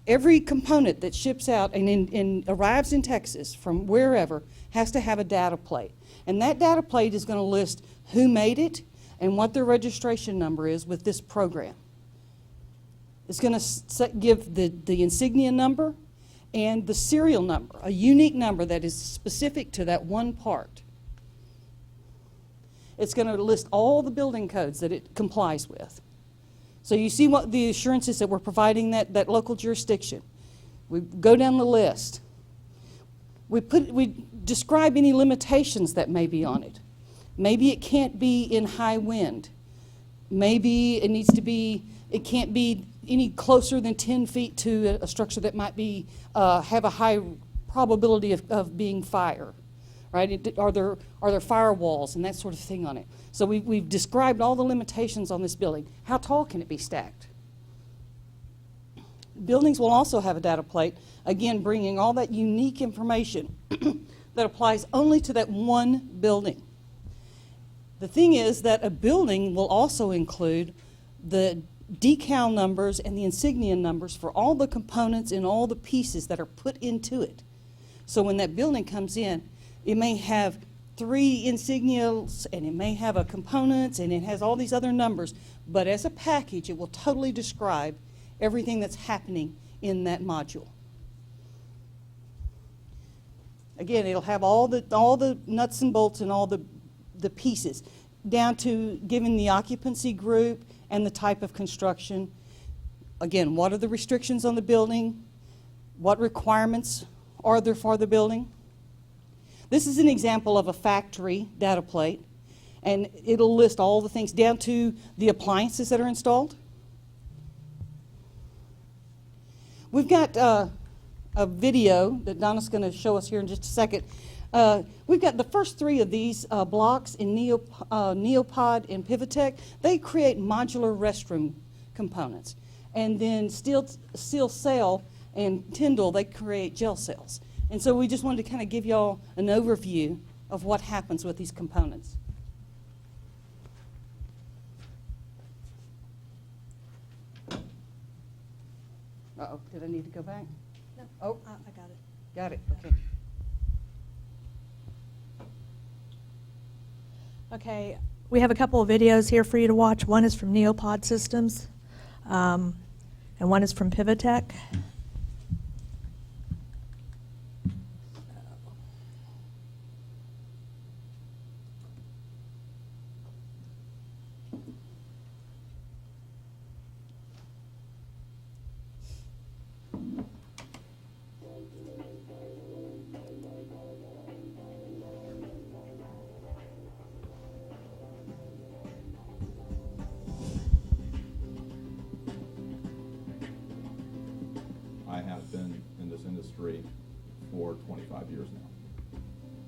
every component that ships out and arrives in Texas from wherever has to have a data plate. And that data plate is going to list who made it and what their registration number is with this program. It's going to give the insignia number and the serial number, a unique number that is specific to that one part. It's going to list all the building codes that it complies with. So you see what the assurances that we're providing that local jurisdiction. We go down the list. We describe any limitations that may be on it. Maybe it can't be in high wind. Maybe it can't be any closer than 10 feet to a structure that might be, have a high probability of being fire, right? Are there firewalls and that sort of thing on it? So we've described all the limitations on this building. How tall can it be stacked? Buildings will also have a data plate, again, bringing all that unique information that applies only to that one building. The thing is that a building will also include the decal numbers and the insignia numbers for all the components and all the pieces that are put into it. So when that building comes in, it may have 3 insignias and it may have a components and it has all these other numbers, but as a package it will totally describe everything that's happening in that module. Again, it'll have all the nuts and bolts and all the pieces, down to giving the occupancy group and the type of construction. Again, what are the restrictions on the building? What requirements are there for the building? This is an example of a factory data plate, and it'll list all the things down to the appliances that are installed. We've got a video that Donna's going to show us here in just a second. We've got the first 3 of these blocks in Neopod and Pivotech. They create modular restroom components. And then Steel Cell and Tyndall, they create gel cells. And so we just wanted to kind of give y'all an overview of what happens with these components. Uh-oh, did I need to go back? No. Oh, I got it. got it, okay. Okay, we have a couple of videos here for you to watch. One is from Neopod Systems, and one is from Pivotech. I have been in this industry for 25 years now.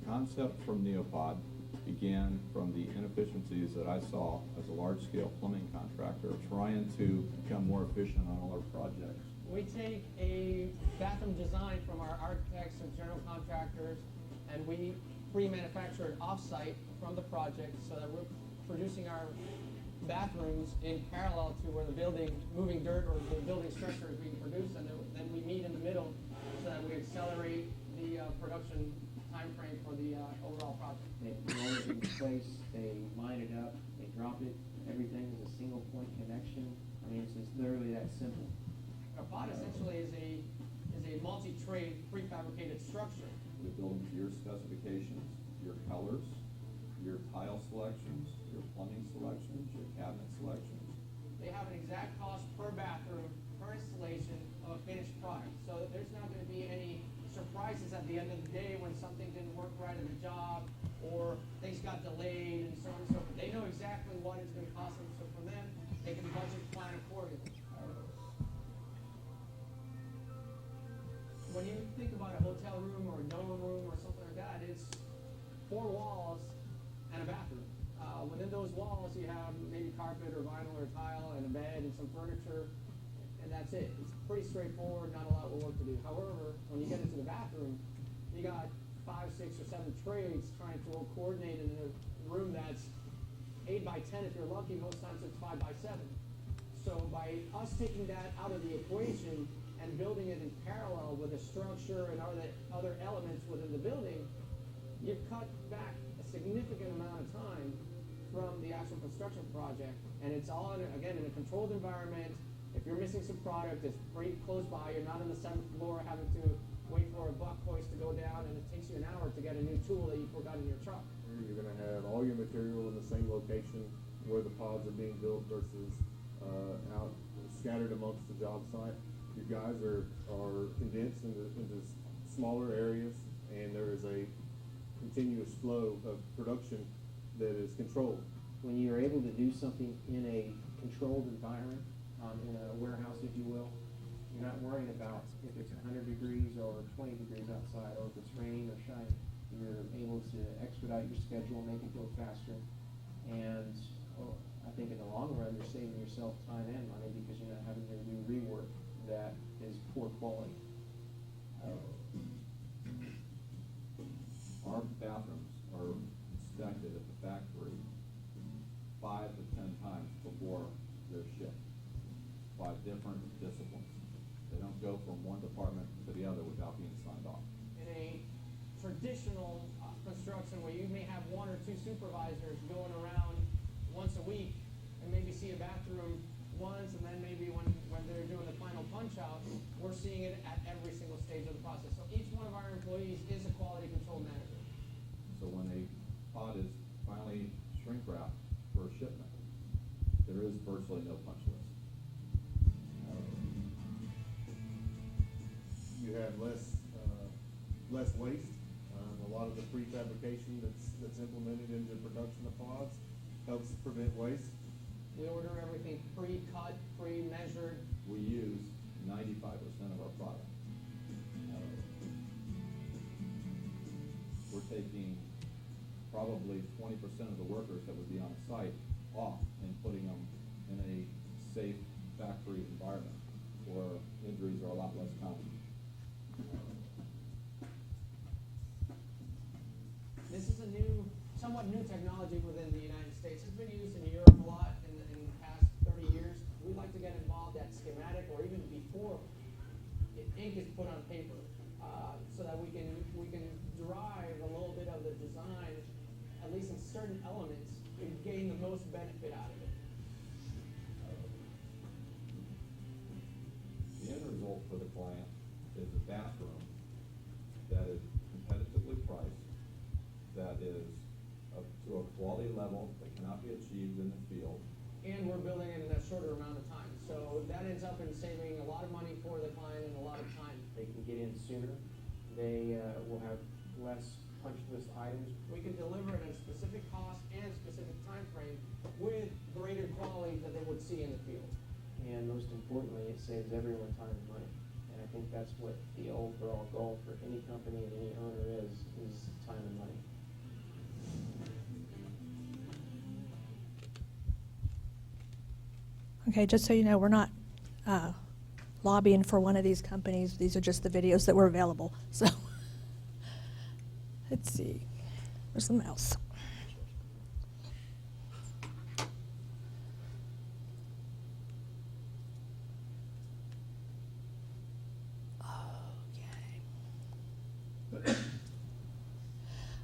Concept from Neopod began from the inefficiencies that I saw as a large-scale plumbing contractor trying to become more efficient on all our projects. We take a bathroom design from our architects and general contractors, and we pre-manufacture it off-site from the project so that we're producing our bathrooms in parallel to where the building, moving dirt or the building structure is being produced, and then we meet in the middle so that we accelerate the production time frame for the overall project. They roll it into place, they line it up, they drop it, everything is a single point connection. I mean, it's just literally that simple. A pod essentially is a multi-trade prefabricated structure. We build to your specifications, your colors, your tile selections, your plumbing selections, your cabinet selections. They have an exact cost per bathroom, per installation of a finished product. So that there's not going to be any surprises at the end of the day when something didn't work right in the job or things got delayed and so on and so forth. They know exactly what it's going to cost them, so from them, they can budget plan accordingly. When you think about a hotel room or a dorm room or something like that, it's 4 walls and a bathroom. Within those walls, you have maybe carpet or vinyl or tile and a bed and some furniture, and that's it. It's pretty straightforward, not a lot of work to do. However, when you get into the bathroom, you got 5, 6, or 7 trades trying to all coordinate in a room that's 8 by 10 if you're lucky. Most times it's 5 by 7. So by us taking that out of the equation and building it in parallel with a structure and other elements within the building, you've cut back a significant amount of time from the actual construction project. And it's all, again, in a controlled environment. If you're missing some product, it's pretty close by. You're not on the 7th floor having to wait for a buck hoist to go down, and it takes you an hour to get a new tool that you forgot in your truck. You're going to have all your material in the same location where the pods are being built versus out scattered amongst the job site. You guys are condensed into smaller areas, and there is a continuous flow of production that is controlled. When you're able to do something in a controlled environment, in a warehouse, if you will, you're not worrying about if it's 100 degrees or 20 degrees outside, or if it's raining or shining. You're able to expedite your schedule, make it go faster, and I think in the long run, you're saving yourself time and money because you're not having to do rework that is poor quality. Our bathrooms are inspected at the factory 5 to 10 times before they're shipped by different disciplines. They don't go from one department to the other without being signed off. In a traditional construction where you may have 1 or 2 supervisors going around once a week and maybe see a bathroom once, and then maybe when they're doing the final punch out, we're seeing it at every single stage of the process. So each one of our employees is a quality control manager. So when a pod is finally shrink wrapped for a shipment, there is virtually no punch list. You have less waste. A lot of the prefabrication that's implemented into production of pods helps prevent waste. We order everything pre-cut, pre-measured. We use 95% of our product. We're taking probably 20% of the workers that would be on site off and putting them in a safe factory environment where injuries are a lot less common. This is a somewhat new technology within the United States. It's been used in Europe a lot in the past 30 years. We'd like to get involved at schematic or even before ink is put on paper, so that we can drive a little bit of the design, at least in certain elements, and gain the most benefit out of it. The end result for the client is a bathroom that is competitively priced, that is up to a quality level that cannot be achieved in the field. And we're building it in a shorter amount of time. So that ends up in saving a lot of money for the client and a lot of time. They can get in sooner. They will have less punch list items. We can deliver it at a specific cost and specific time frame with greater quality that they would see in the field. And most importantly, it saves everyone time and money. And I think that's what the overall goal for any company and any owner is time and money. Okay, just so you know, we're not lobbying for one of these companies. These are just the videos that were available. So let's see. There's something else.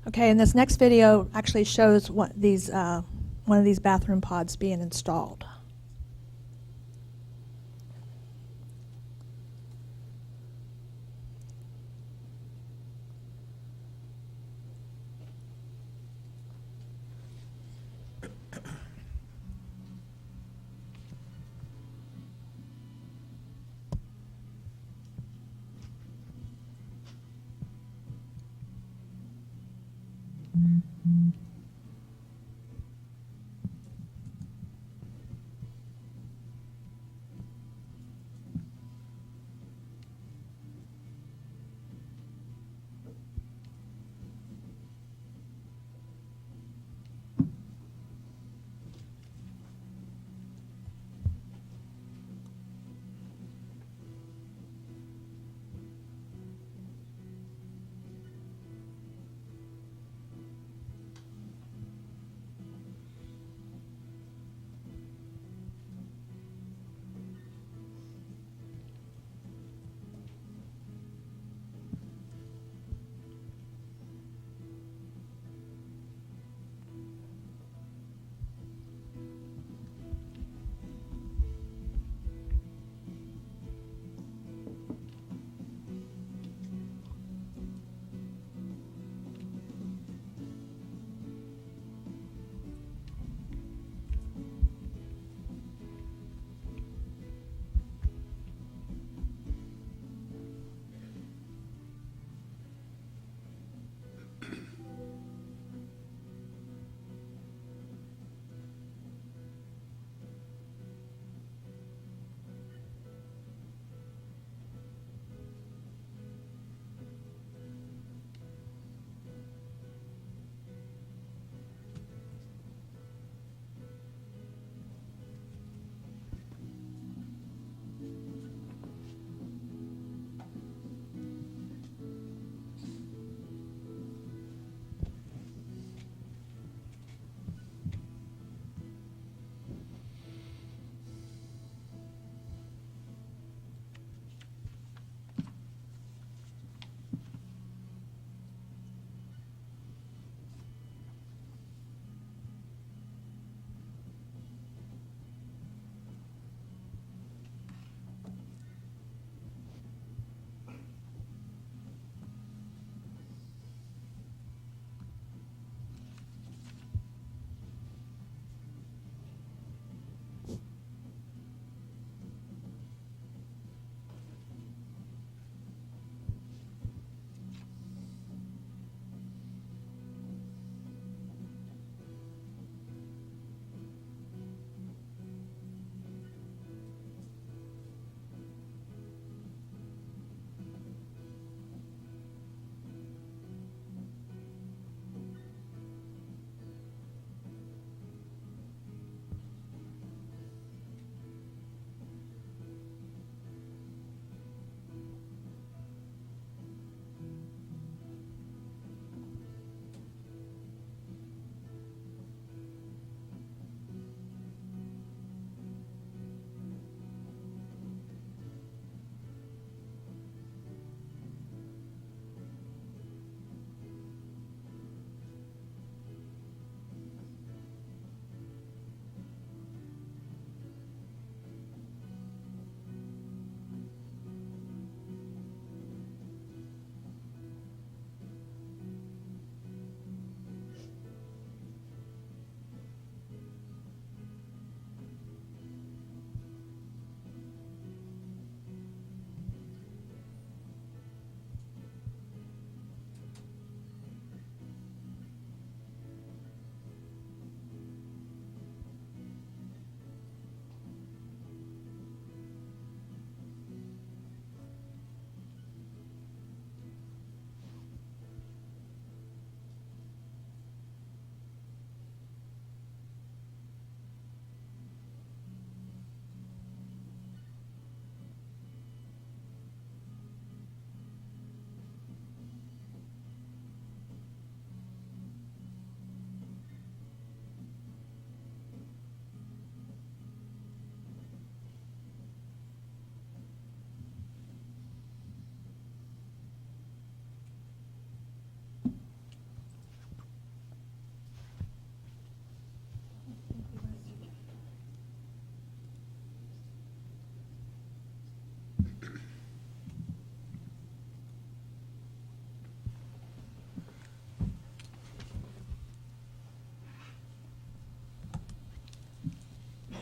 Okay, and this next video actually shows one of these bathroom pods being installed.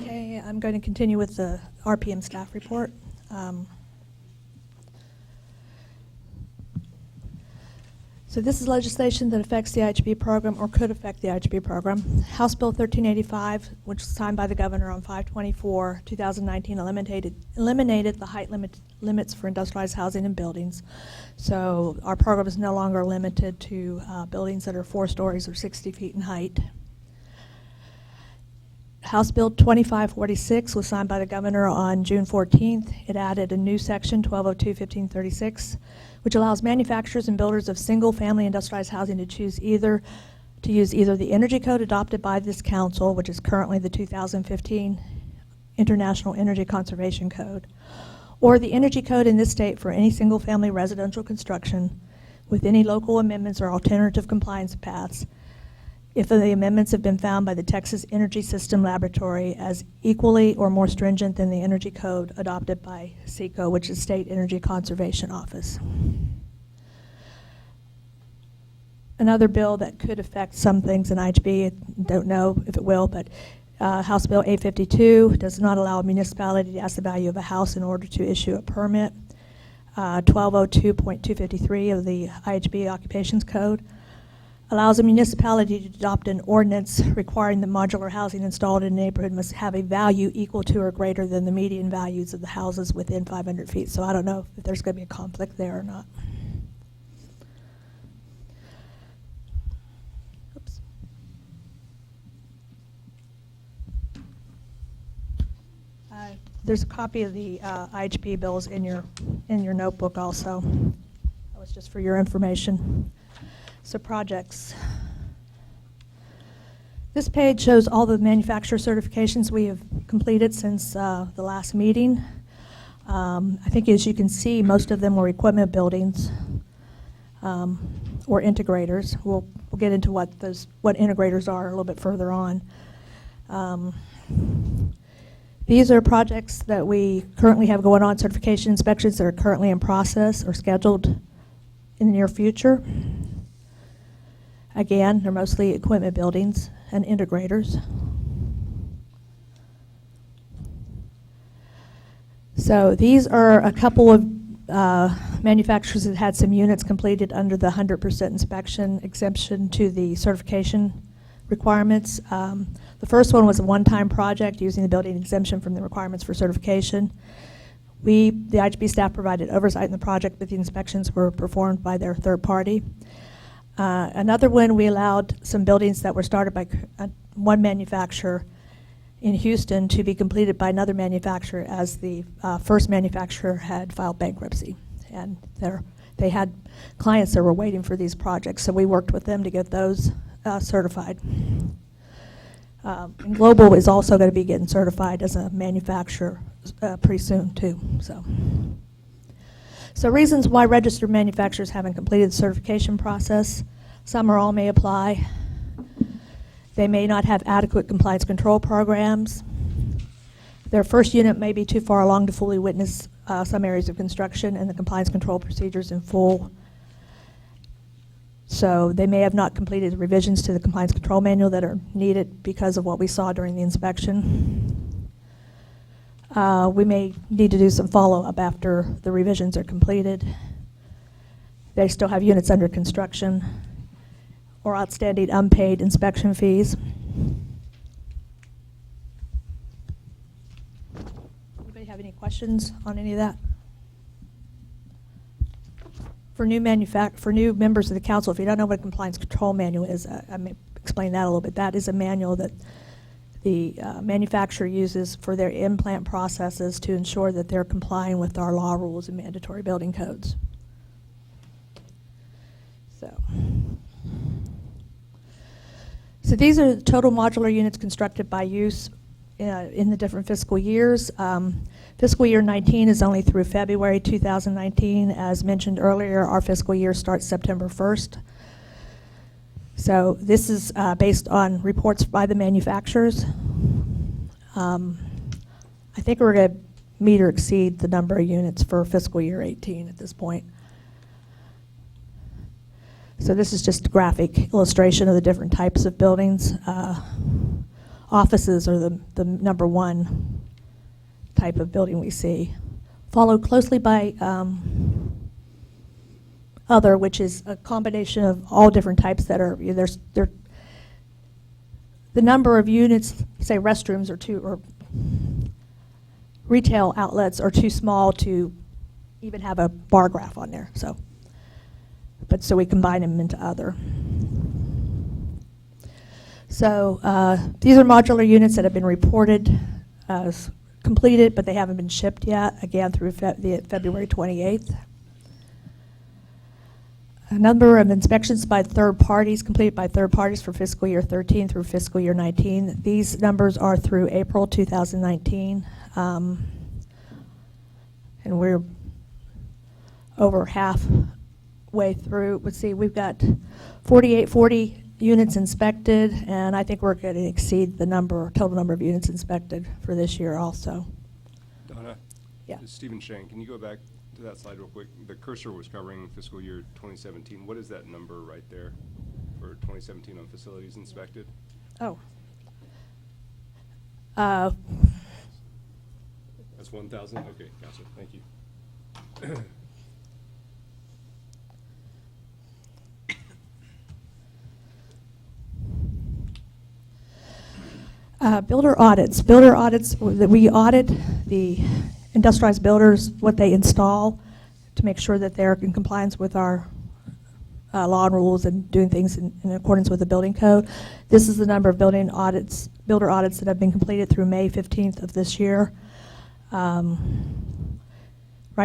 Okay, I'm going to continue with the RPM staff report. So this is legislation that affects the IHB program or could affect the IHB program. House Bill 1385, which was signed by the governor on 5/24/2019, eliminated the height limits for industrialized housing and buildings. So our program is no longer limited to buildings that are 4 stories or 60 feet in height. House Bill 2546 was signed by the governor on June 14th. It added a new section, 1202-1536, which allows manufacturers and builders of single-family industrialized housing to use either the energy code adopted by this council, which is currently the 2015 International Energy Conservation Code, or the energy code in this state for any single-family residential construction with any local amendments or alternative compliance paths, if the amendments have been found by the Texas Energy System Laboratory as equally or more stringent than the energy code adopted by SECO, which is State Energy Conservation Office. Another bill that could affect some things in IHB, I don't know if it will, but House Bill 852 does not allow a municipality to ask the value of a house in order to issue a permit. 1202.253 of the IHB Occupations Code allows a municipality to adopt an ordinance requiring that modular housing installed in a neighborhood must have a value equal to or greater than the median values of the houses within 500 feet. So I don't know if there's going to be a conflict there or not. Oops. There's a copy of the IHB bills in your notebook also. That was just for your information. So projects. This page shows all the manufacturer certifications we have completed since the last meeting. I think as you can see, most of them were equipment buildings or integrators. We'll get into what integrators are a little bit further on. These are projects that we currently have going on, certification inspections that are currently in process or scheduled in the near future. Again, they're mostly equipment buildings and integrators. So these are a couple of manufacturers that had some units completed under the 100% inspection exemption to the certification requirements. The first one was a one-time project using the building exemption from the requirements for certification. The IHB staff provided oversight in the project, but the inspections were performed by their third party. Another one, we allowed some buildings that were started by one manufacturer in Houston to be completed by another manufacturer as the first manufacturer had filed bankruptcy. And they had clients that were waiting for these projects, so we worked with them to get those certified. And Global is also going to be getting certified as a manufacturer pretty soon too. So reasons why registered manufacturers haven't completed the certification process. Some or all may apply. They may not have adequate compliance control programs. Their first unit may be too far along to fully witness some areas of construction and the compliance control procedures in full. So they may have not completed the revisions to the compliance control manual that are needed because of what we saw during the inspection. We may need to do some follow-up after the revisions are completed. They still have units under construction or outstanding unpaid inspection fees. Anybody have any questions on any of that? For new members of the council, if you don't know what a compliance control manual is, I may explain that a little bit. That is a manual that the manufacturer uses for their in-plant processes to ensure that they're complying with our law, rules, and mandatory building codes. So these are the total modular units constructed by use in the different fiscal years. Fiscal year 19 is only through February 2019. As mentioned earlier, our fiscal year starts September 1st. So this is based on reports by the manufacturers. I think we're going to meet or exceed the number of units for fiscal year 18 at this point. So this is just a graphic illustration of the different types of buildings. offices are the number one type of building we see, followed closely by other, which is a combination of all different types that are, the number of units, say restrooms or retail outlets are too small to even have a bar graph on there, so we combine them into other. So these are modular units that have been reported as completed, but they haven't been shipped yet, again through February 28th. A number of inspections by third parties, completed by third parties for fiscal year 13 through fiscal year 19. These numbers are through April 2019. And we're over halfway through. Let's see, we've got 40 units inspected, and I think we're going to exceed the total number of units inspected for this year also. Donna? Yeah. Stephen Shane, can you go back to that slide real quick? The cursor was covering fiscal year 2017. What is that number right there for 2017 on facilities inspected? Oh. That's 1,000? Okay, gotcha. Thank you. Builder audits. Builder audits, that we audit the industrialized builders, what they install, to make sure that they're in compliance with our law and rules and doing things in accordance with the building code. This is the number of builder audits that have been completed through May 15th of this year. Right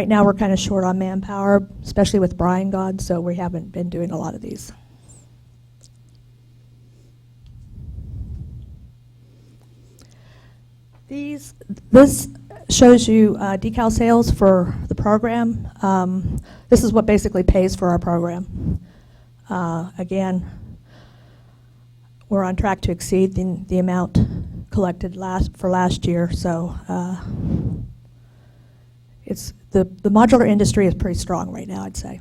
now we're kind of short on manpower, especially with Brian gone, so we haven't been doing a lot of these. This shows you decal sales for the program. This is what basically pays for our program. Again, we're on track to exceed the amount collected for last year, so it's the modular industry is pretty strong right now, I'd say.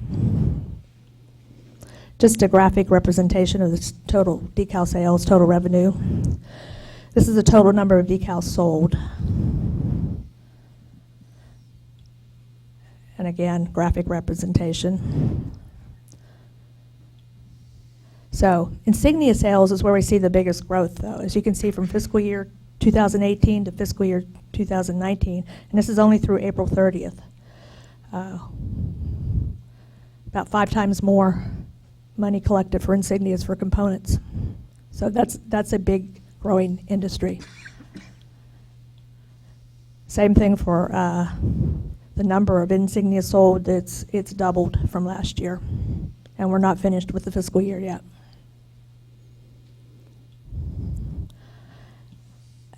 Just a graphic representation of the total decal sales, total revenue. This is the total number of decals sold. And again, graphic representation. So insignia sales is where we see the biggest growth, though, as you can see from fiscal year 2018 to fiscal year 2019, and this is only through April 30th. About 5 times more money collected for insignias for components. So that's a big growing industry. Same thing for the number of insignias sold. It's doubled from last year, and we're not finished with the fiscal year yet.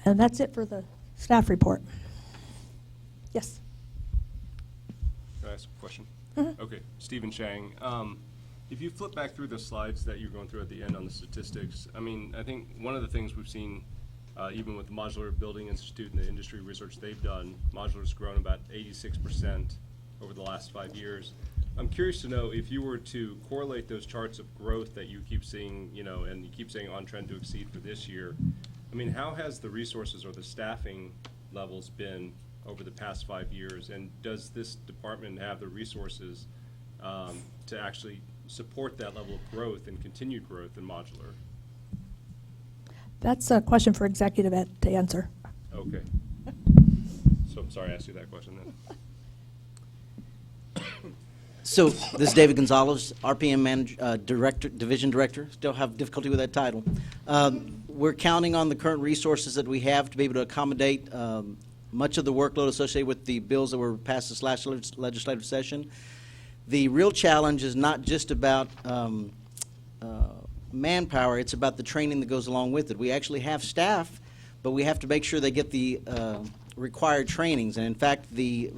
And that's it for the staff report. Yes? Can I ask a question? Mhm. Okay, Stephen Shang. If you flip back through the slides that you're going through at the end on the statistics, I mean, I think one of the things we've seen, even with the Modular Building Institute and the industry research they've done, modular's grown about 86% over the last 5 years. I'm curious to know if you were to correlate those charts of growth that you keep seeing, and you keep saying on trend to exceed for this year. I mean, how has the resources or the staffing levels been over the past 5 years? And does this department have the resources to actually support that level of growth and continued growth in modular? That's a question for executive ed to answer. Okay. So I'm sorry I asked you that question then. So this is David Gonzalez, RPM manager, division director. Still have difficulty with that title. We're counting on the current resources that we have to be able to accommodate much of the workload associated with the bills that were passed this last legislative session. The real challenge is not just about manpower, it's about the training that goes along with it. We actually have staff, but we have to make sure they get the required trainings. And in fact, the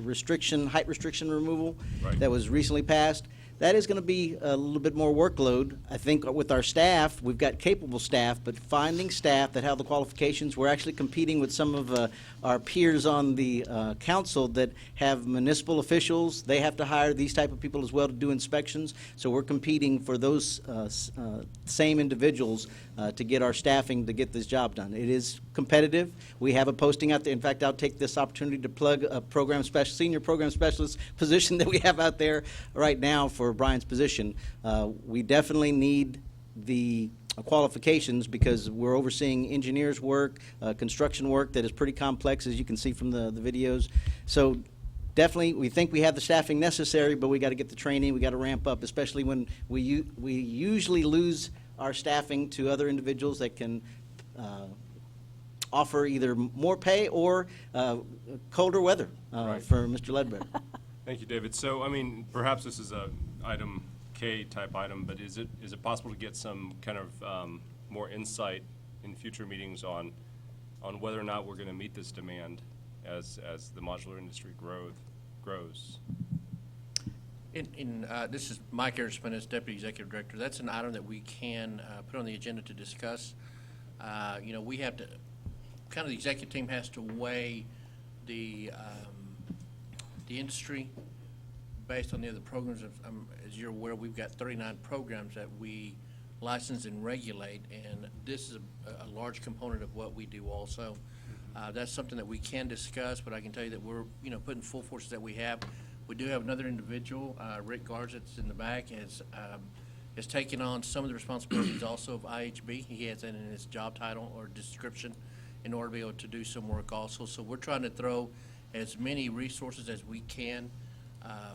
height restriction removal that was recently passed, that is going to be a little bit more workload. I think with our staff, we've got capable staff, but finding staff that have the qualifications, we're actually competing with some of our peers on the council that have municipal officials. They have to hire these type of people as well to do inspections. So we're competing for those same individuals to get our staffing to get this job done. It is competitive. We have a posting out there. In fact, I'll take this opportunity to plug a senior program specialist position that we have out there right now for Brian's position. We definitely need the qualifications because we're overseeing engineers' work, construction work that is pretty complex, as you can see from the videos. So definitely, we think we have the staffing necessary, but we got to get the training. We got to ramp up, especially when we usually lose our staffing to other individuals that can offer either more pay or colder weather for Mr. Ledbetter. Thank you, David. So, I mean, perhaps this is a item K type item, but is it possible to get some kind of more insight in future meetings on whether or not we're going to meet this demand as the modular industry grows? This is Mike Erisman as Deputy Executive Director. That's an item that we can put on the agenda to discuss. We have to, kind of the executive team has to weigh the industry based on the other programs. As you're aware, we've got 39 programs that we license and regulate, and this is a large component of what we do also. That's something that we can discuss, but I can tell you that we're putting full forces that we have. We do have another individual, Rick Garza, that's in the back, has taken on some of the responsibilities also of IHB. He has that in his job title or description in order to be able to do some work also. So we're trying to throw as many resources as we can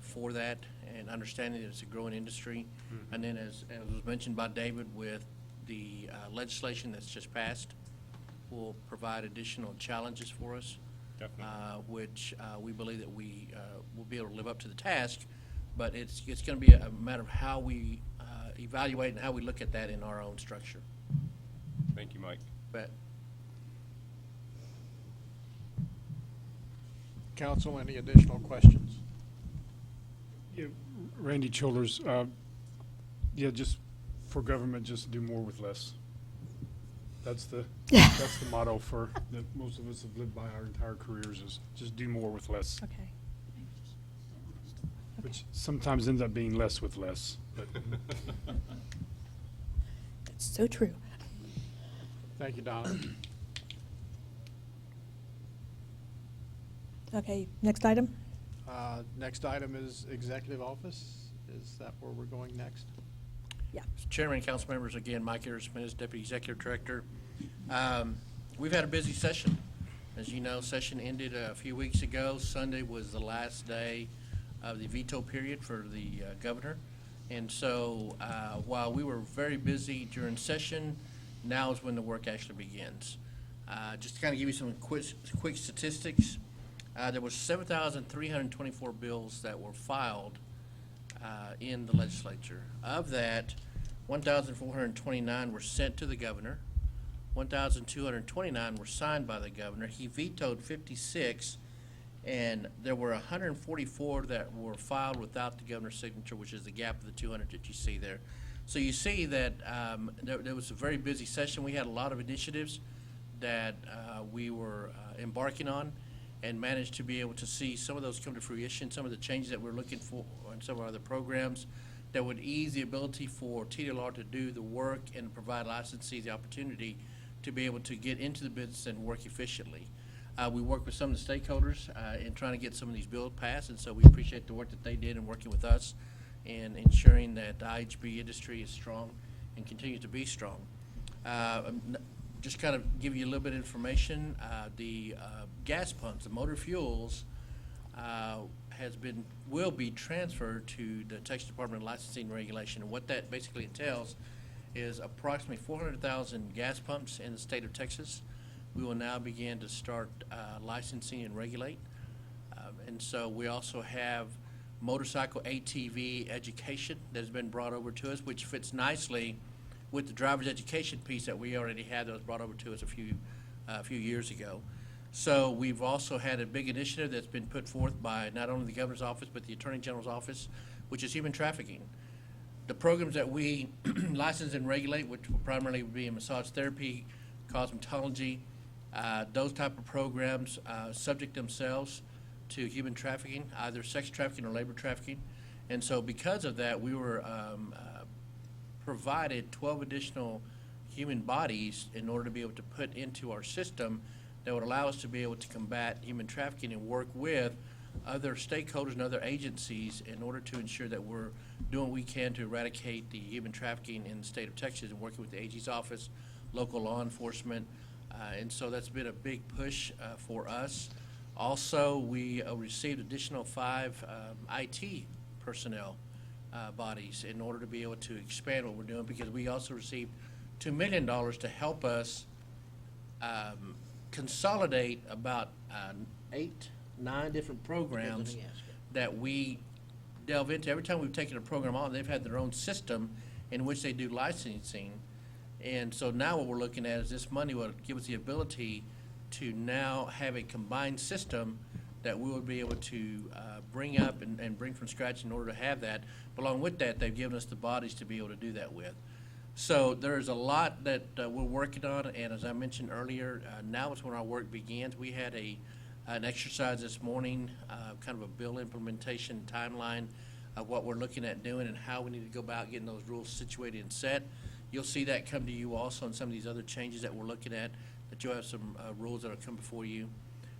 for that, and understanding that it's a growing industry. And then as was mentioned by David, with the legislation that's just passed, will provide additional challenges for us, which we believe that we will be able to live up to the task, but it's going to be a matter of how we evaluate and how we look at that in our own structure. Thank you, Mike. Bet. Council, any additional questions? Yeah, Randy Childers, just for government, just do more with less. That's the motto that most of us have lived by our entire careers, is just do more with less. Okay. Which sometimes ends up being less with less. But That's so true. Thank you, Donna. Okay, next item? Next item is executive office. Is that where we're going next? Yeah. Chairman and council members, again, Mike Erisman is Deputy Executive Director. We've had a busy session. As you know, session ended a few weeks ago. Sunday was the last day of the veto period for the governor. And so while we were very busy during session, now is when the work actually begins. Just to kind of give you some quick statistics, there were 7,324 bills that were filed in the legislature. Of that, 1,429 were sent to the governor. 1,229 were signed by the governor. He vetoed 56, and there were 144 that were filed without the governor's signature, which is the gap of the 200 that you see there. So you see that there was a very busy session. We had a lot of initiatives that we were embarking on, and managed to be able to see some of those come to fruition, some of the changes that we're looking for in some of our other programs that would ease the ability for TDLR to do the work and provide licensees the opportunity to be able to get into the business and work efficiently. We work with some of the stakeholders in trying to get some of these bills passed, and so we appreciate the work that they did in working with us and ensuring that the IHB industry is strong and continues to be strong. Just kind of give you a little bit of information. The gas pumps, the motor fuels, will be transferred to the Texas Department of Licensing and Regulation. And what that basically entails is approximately 400,000 gas pumps in the state of Texas. We will now begin to start licensing and regulate. And so we also have motorcycle ATV education that has been brought over to us, which fits nicely with the driver's education piece that we already had that was brought over to us a few years ago. So we've also had a big initiative that's been put forth by not only the governor's office but the attorney general's office, which is human trafficking. The programs that we license and regulate, which will primarily be in massage therapy, cosmetology, those type of programs subject themselves to human trafficking, either sex trafficking or labor trafficking. And so because of that, we were provided 12 additional human bodies in order to be able to put into our system that would allow us to be able to combat human trafficking and work with other stakeholders and other agencies in order to ensure that we're doing what we can to eradicate the human trafficking in the state of Texas and working with the AG's office, local law enforcement. And so that's been a big push for us. Also, we received additional 5 IT personnel bodies in order to be able to expand what we're doing, because we also received $2 million to help us consolidate about 8, 9 different programs that we delve into. Every time we've taken a program on, they've had their own system in which they do licensing. And so now what we're looking at is this money will give us the ability to now have a combined system that we will be able to bring up and bring from scratch in order to have that. But along with that, they've given us the bodies to be able to do that with. So there's a lot that we're working on, and as I mentioned earlier, now is when our work begins. We had an exercise this morning, kind of a bill implementation timeline of what we're looking at doing and how we need to go about getting those rules situated and set. You'll see that come to you also in some of these other changes that we're looking at, that you'll have some rules that will come before you.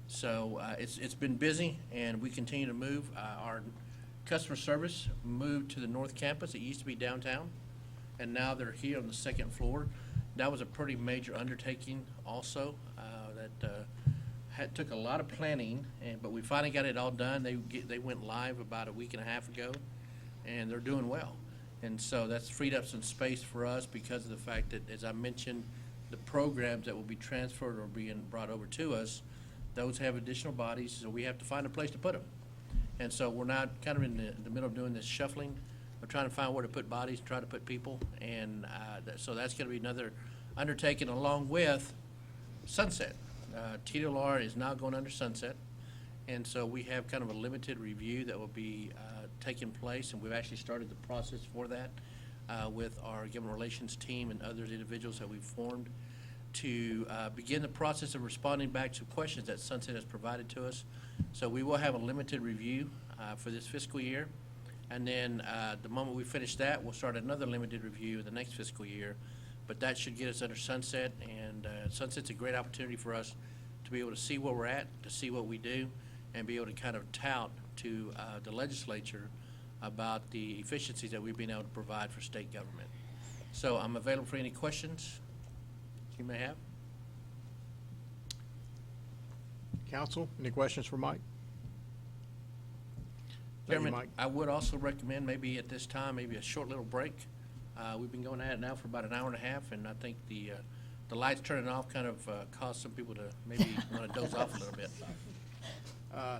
So it's been busy, and we continue to move. Our customer service moved to the North Campus. It used to be downtown, and now they're here on the 2nd floor. That was a pretty major undertaking also that took a lot of planning, but we finally got it all done. They went live about a week and a half ago, and they're doing well. And so that's freed up some space for us because of the fact that, as I mentioned, the programs that will be transferred or being brought over to us, those have additional bodies, so we have to find a place to put them. And so we're now kind of in the middle of doing this shuffling. We're trying to find where to put bodies, try to put people, and so that's going to be another undertaking along with Sunset. TDLR is now going under Sunset, and so we have kind of a limited review that will be taking place, and we've actually started the process for that with our government relations team and other individuals that we've formed to begin the process of responding back to questions that Sunset has provided to us. So we will have a limited review for this fiscal year, and then the moment we finish that, we'll start another limited review the next fiscal year. But that should get us under Sunset, and Sunset's a great opportunity for us to be able to see where we're at, to see what we do, and be able to kind of tout to the legislature about the efficiencies that we've been able to provide for state government. So I'm available for any questions you may have. Council, any questions for Mike? Thank you, Chairman, Mike. I would also recommend maybe at this time, maybe a short little break. We've been going at it now for about an hour and a half, and I think the lights turning off kind of caused some people to maybe want to doze off a little bit.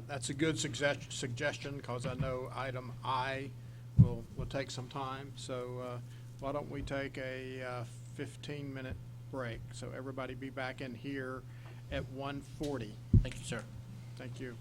That's a good suggestion, because I know item I will take some time. So why don't we take a 15-minute break? So everybody be back in here at 1:40. Thank you, sir. Thank you.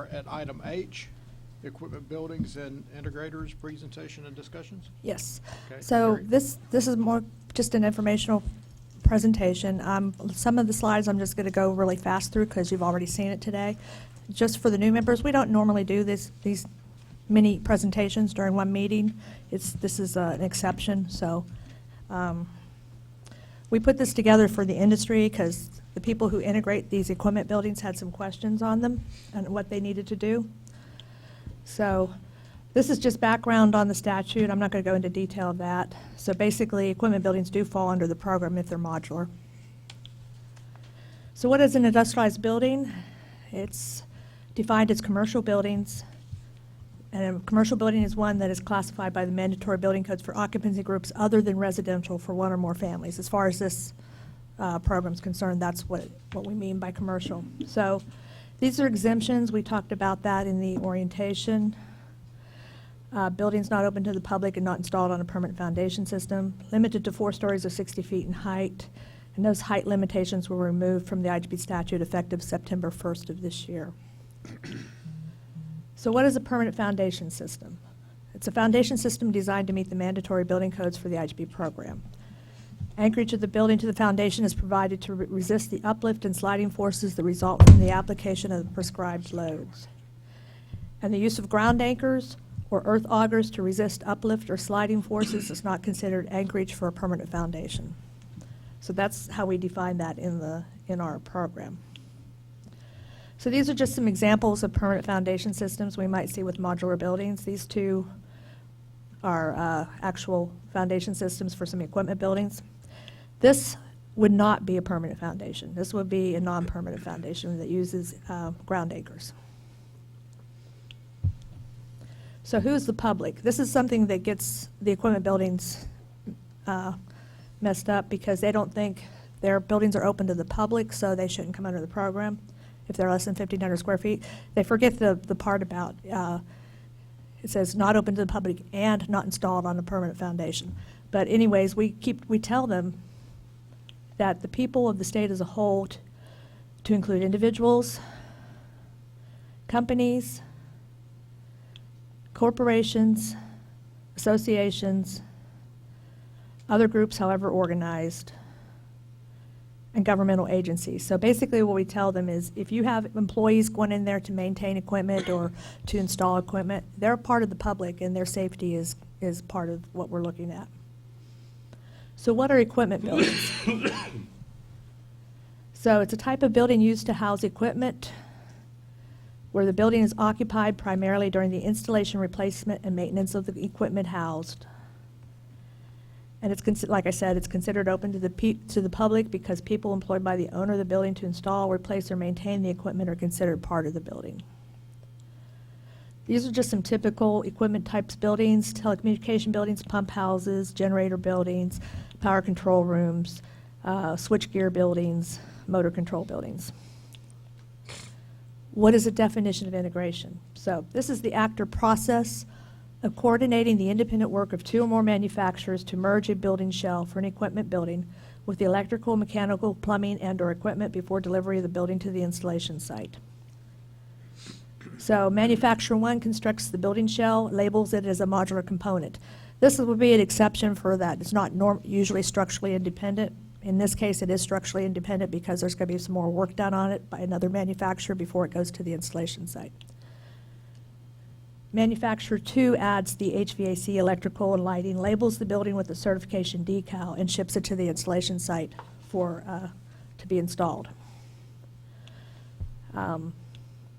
are at item H, equipment, buildings, and integrators, presentation and discussions. Yes. Okay, So Mary. this is more just an informational presentation. Some of the slides I'm just going to go really fast through because you've already seen it today. Just for the new members, we don't normally do these mini presentations during one meeting. This is an exception. So we put this together for the industry because the people who integrate these equipment buildings had some questions on them and what they needed to do. So this is just background on the statute. I'm not going to go into detail of that. So basically, equipment buildings do fall under the program if they're modular. So what is an industrialized building? It's defined as commercial buildings. And a commercial building is one that is classified by the mandatory building codes for occupancy groups other than residential for one or more families. As far as this program is concerned, that's what we mean by commercial. So these are exemptions. We talked about that in the orientation. Buildings not open to the public and not installed on a permanent foundation system, limited to 4 stories or 60 feet in height. And those height limitations were removed from the IGB statute effective September 1st of this year. So what is a permanent foundation system? It's a foundation system designed to meet the mandatory building codes for the IGB program. Anchorage of the building to the foundation is provided to resist the uplift and sliding forces that result from the application of the prescribed loads. And the use of ground anchors or earth augers to resist uplift or sliding forces is not considered anchorage for a permanent foundation. So that's how we define that in our program. So these are just some examples of permanent foundation systems we might see with modular buildings. These two are actual foundation systems for some equipment buildings. This would not be a permanent foundation. This would be a non-permanent foundation that uses ground anchors. So who's the public? This is something that gets the equipment buildings messed up because they don't think their buildings are open to the public, so they shouldn't come under the program if they're less than 1,500 square feet. They forget the part about it says not open to the public and not installed on a permanent foundation. But anyways, we tell them that the people of the state as a whole, to include individuals, companies, corporations, associations, other groups, however organized, and governmental agencies. So basically what we tell them is if you have employees going in there to maintain equipment or to install equipment, they're part of the public and their safety is part of what we're looking at. So what are equipment buildings? So it's a type of building used to house equipment where the building is occupied primarily during the installation, replacement, and maintenance of the equipment housed. And it's like I said, it's considered open to the public because people employed by the owner of the building to install, replace, or maintain the equipment are considered part of the building. These are just some typical equipment types buildings: telecommunication buildings, pump houses, generator buildings, power control rooms, switchgear buildings, motor control buildings. What is the definition of integration? So this is the act or process of coordinating the independent work of 2 or more manufacturers to merge a building shell for an equipment building with the electrical, mechanical, plumbing, and/or equipment before delivery of the building to the installation site. So manufacturer 1 constructs the building shell, labels it as a modular component. This would be an exception for that. It's not usually structurally independent. In this case, it is structurally independent because there's going to be some more work done on it by another manufacturer before it goes to the installation site. Manufacturer 2 adds the HVAC, electrical, and lighting, labels the building with a certification decal, and ships it to the installation site to be installed. I'm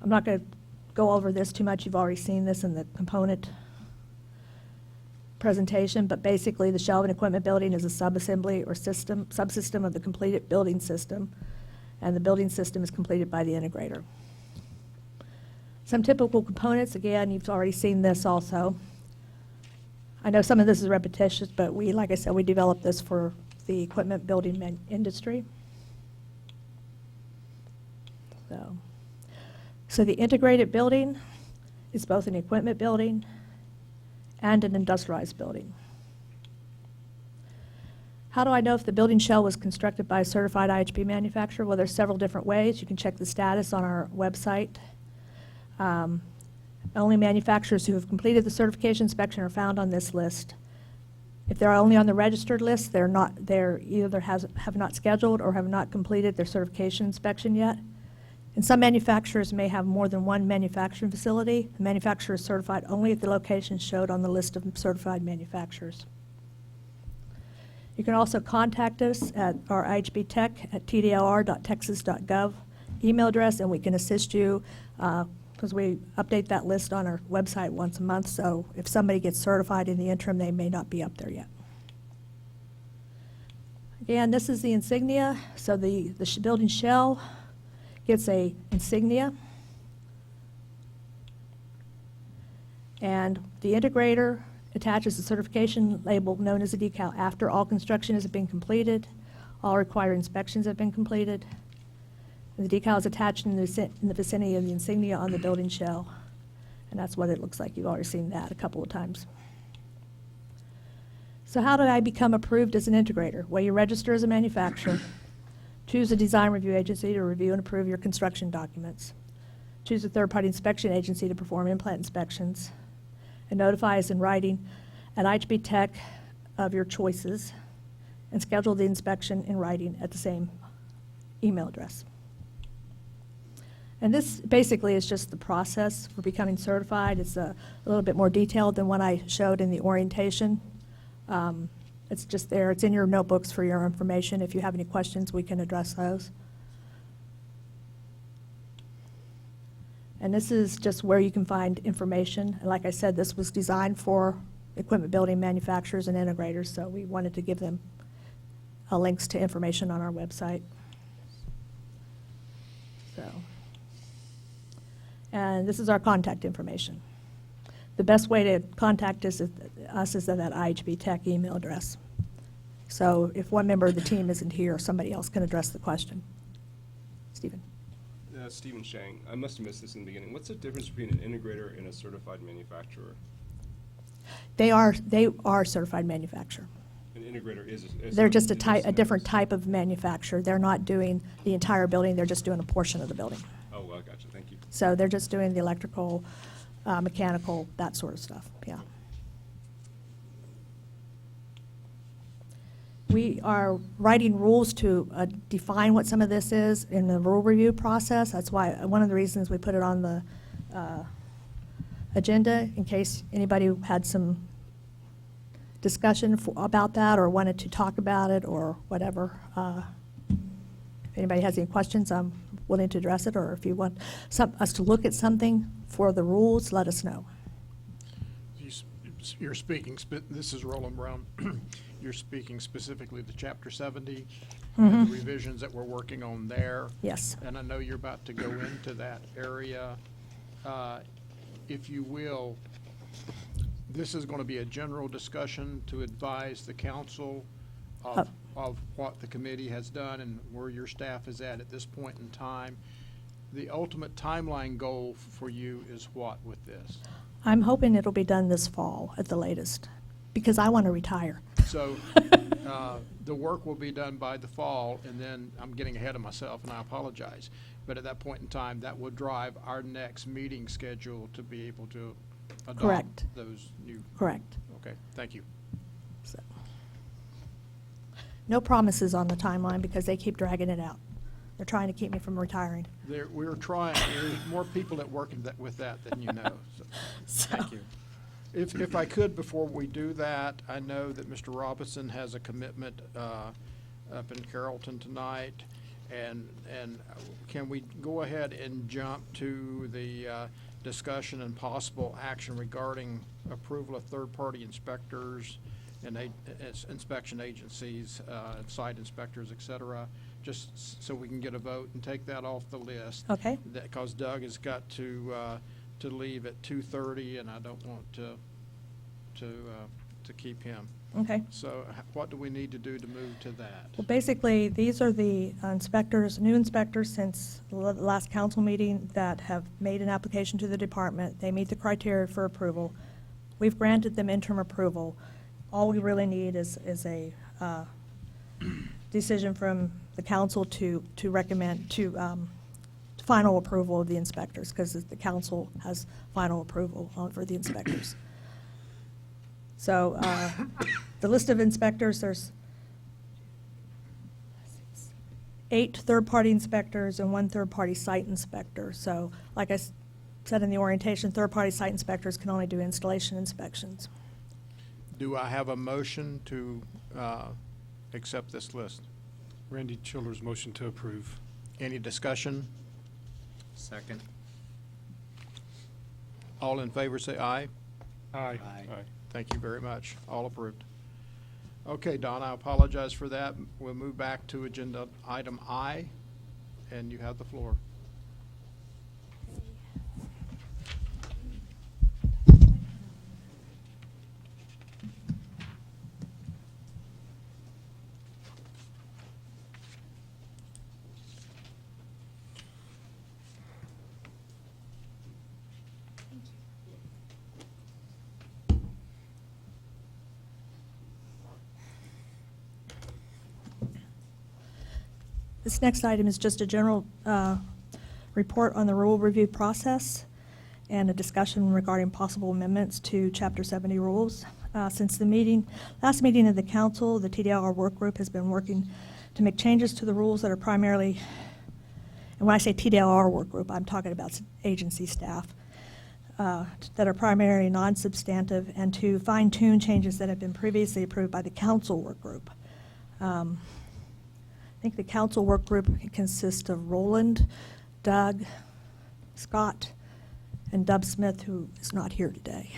not going to go over this too much. You've already seen this in the component presentation, but basically the shell of an equipment building is a subassembly or subsystem of the completed building system, and the building system is completed by the integrator. Some typical components, again, you've already seen this also. I know some of this is repetitious, but like I said, we developed this for the equipment building industry. So the integrated building is both an equipment building and an industrialized building. How do I know if the building shell was constructed by a certified IHP manufacturer? Well, there's several different ways. You can check the status on our website. Only manufacturers who have completed the certification inspection are found on this list. If they're only on the registered list, they're either have not scheduled or have not completed their certification inspection yet. And some manufacturers may have more than one manufacturing facility. The manufacturer is certified only at the location showed on the list of certified manufacturers. You can also contact us at our IHB Tech at tdlr.texas.gov email address, and we can assist you because we update that list on our website once a month. So if somebody gets certified in the interim, they may not be up there yet. Again, this is the insignia. So the building shell gets a insignia. And the integrator attaches a certification label known as a decal after all construction has been completed, all required inspections have been completed. And the decal is attached in the vicinity of the insignia on the building shell. And that's what it looks like. You've already seen that a couple of times. So how did I become approved as an integrator? Well, you register as a manufacturer. Choose a design review agency to review and approve your construction documents. Choose a third-party inspection agency to perform in-plant inspections. And notify us in writing at IHB Tech of your choices and schedule the inspection in writing at the same email address. And this basically is just the process for becoming certified. It's a little bit more detailed than what I showed in the orientation. It's just there. It's in your notebooks for your information. If you have any questions, we can address those. And this is just where you can find information. And like I said, this was designed for equipment building manufacturers and integrators, so we wanted to give them links to information on our website. So, and this is our contact information. The best way to contact us is at that IHB Tech email address. So if one member of the team isn't here, somebody else can address the question. Stephen. Stephen Shang, I must have missed this in the beginning. What's the difference between an integrator and a certified manufacturer? They are certified manufacturer. An integrator is They're just a different type of manufacturer. They're not doing the entire building. They're just doing a portion of the building. Oh, well, gotcha. Thank you. So they're just doing the electrical, mechanical, that sort of stuff. Yeah. We are writing rules to define what some of this is in the rule review process. That's why one of the reasons we put it on the agenda, in case anybody had some discussion about that or wanted to talk about it or whatever. If anybody has any questions, I'm willing to address it, or if you want us to look at something for the rules, let us know. You're speaking, this is Roland Brown. You're speaking specifically to Chapter 70 and the revisions that we're working on there. Yes. And I know you're about to go into that area. If you will, this is going to be a general discussion to advise the council of what the committee has done and where your staff is at this point in time. The ultimate timeline goal for you is what with this? I'm hoping it'll be done this fall at the latest, because I want to retire. So the work will be done by the fall, and then I'm getting ahead of myself, and I apologize. But at that point in time, that will drive our next meeting schedule to be able to adopt Correct. those new. Correct. Okay, thank you. So, no promises on the timeline because they keep dragging it out. They're trying to keep me from retiring. We're trying. There's more people that work with that than you know. So, thank you. If I could, before we do that, I know that Mr. Robinson has a commitment up in Carrollton tonight, and can we go ahead and jump to the discussion and possible action regarding approval of third-party inspectors and inspection agencies, site inspectors, et cetera, just so we can get a vote and take that off the list. Okay. Because Doug has got to leave at 2:30, and I don't want to keep him. Okay. So what do we need to do to move to that? Well, basically, these are the inspectors, new inspectors since the last council meeting that have made an application to the department. They meet the criteria for approval. We've granted them interim approval. All we really need is a decision from the council to recommend, to final approval of the inspectors, because the council has final approval for the inspectors. So the list of inspectors, there's 8 third-party inspectors and 1 third-party site inspector. So like I said in the orientation, third-party site inspectors can only do installation inspections. Do I have a motion to accept this list? Randy Childers, motion to approve. Any discussion? Second. All in favor, say aye. Aye. Thank you very much. All approved. Okay, Don, I apologize for that. We'll move back to agenda item I, and you have the floor. This next item is just a general report on the rule review process and a discussion regarding possible amendments to Chapter 70 rules. Since the last meeting of the council, the TDLR work group has been working to make changes to the rules that are primarily, and when I say TDLR work group, I'm talking about agency staff, that are primarily non-substantive, and to fine-tune changes that have been previously approved by the council work group. I think the council work group consists of Roland, Doug, Scott, and Dub Smith, who is not here today.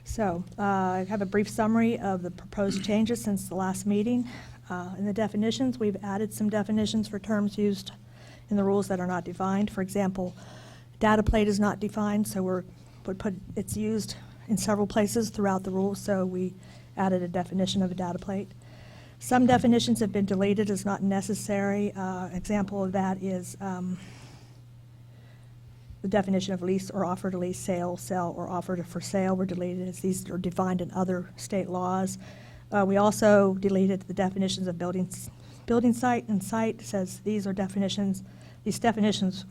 So I have a brief summary of the proposed changes since the last meeting. In the definitions, we've added some definitions for terms used in the rules that are not defined. For example, data plate is not defined, so it's used in several places throughout the rules, so we added a definition of a data plate. Some definitions have been deleted as not necessary. Example of that is the definition of lease or offer to lease, sale, sell, or offer for sale were deleted as these are defined in other state laws. We also deleted the definitions of building site and site. It says these definitions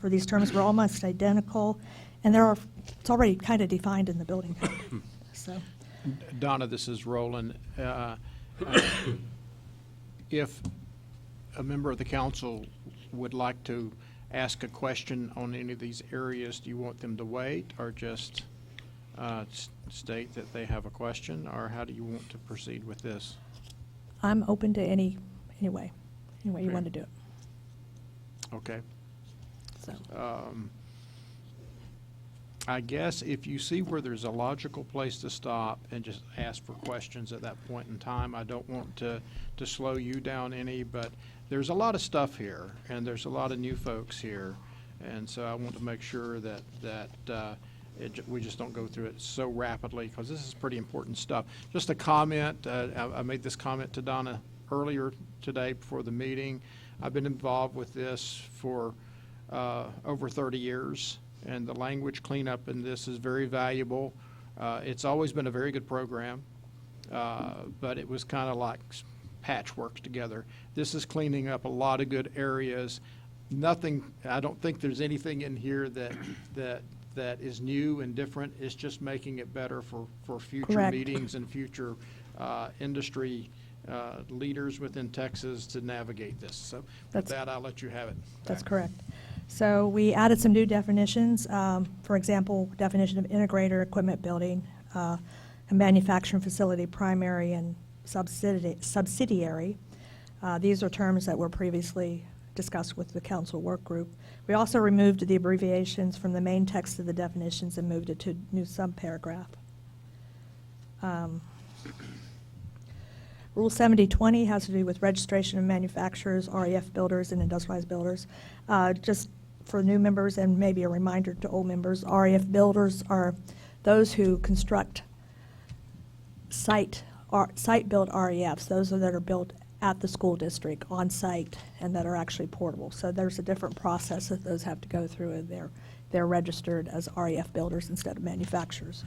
for these terms were almost identical, and it's already kind of defined in the building code. So, Donna, this is Roland. If a member of the council would like to ask a question on any of these areas, do you want them to wait or just state that they have a question, or how do you want to proceed with this? I'm open to any way you want to do it. Okay. So. I guess if you see where there's a logical place to stop and just ask for questions at that point in time, I don't want to slow you down any, but there's a lot of stuff here, and there's a lot of new folks here, and so I want to make sure that we just don't go through it so rapidly, because this is pretty important stuff. Just a comment, I made this comment to Donna earlier today before the meeting. I've been involved with this for over 30 years. And the language cleanup in this is very valuable. It's always been a very good program, but it was kind of like patchwork together. This is cleaning up a lot of good areas. I don't think there's anything in here that is new and different. It's just making it better for future Correct. meetings and future industry leaders within Texas to navigate this. So with that, I'll let you have it. That's correct. So we added some new definitions. For example, definition of integrator, equipment building, a manufacturing facility, primary and subsidiary. These are terms that were previously discussed with the council work group. We also removed the abbreviations from the main text of the definitions and moved it to a new subparagraph. Rule 7020 has to do with registration of manufacturers, REF builders, and industrialized builders. Just for new members and maybe a reminder to old members, REF builders are those who construct site-built REFs. Those that are built at the school district on site and that are actually portable. So there's a different process that those have to go through, and they're registered as REF builders instead of manufacturers.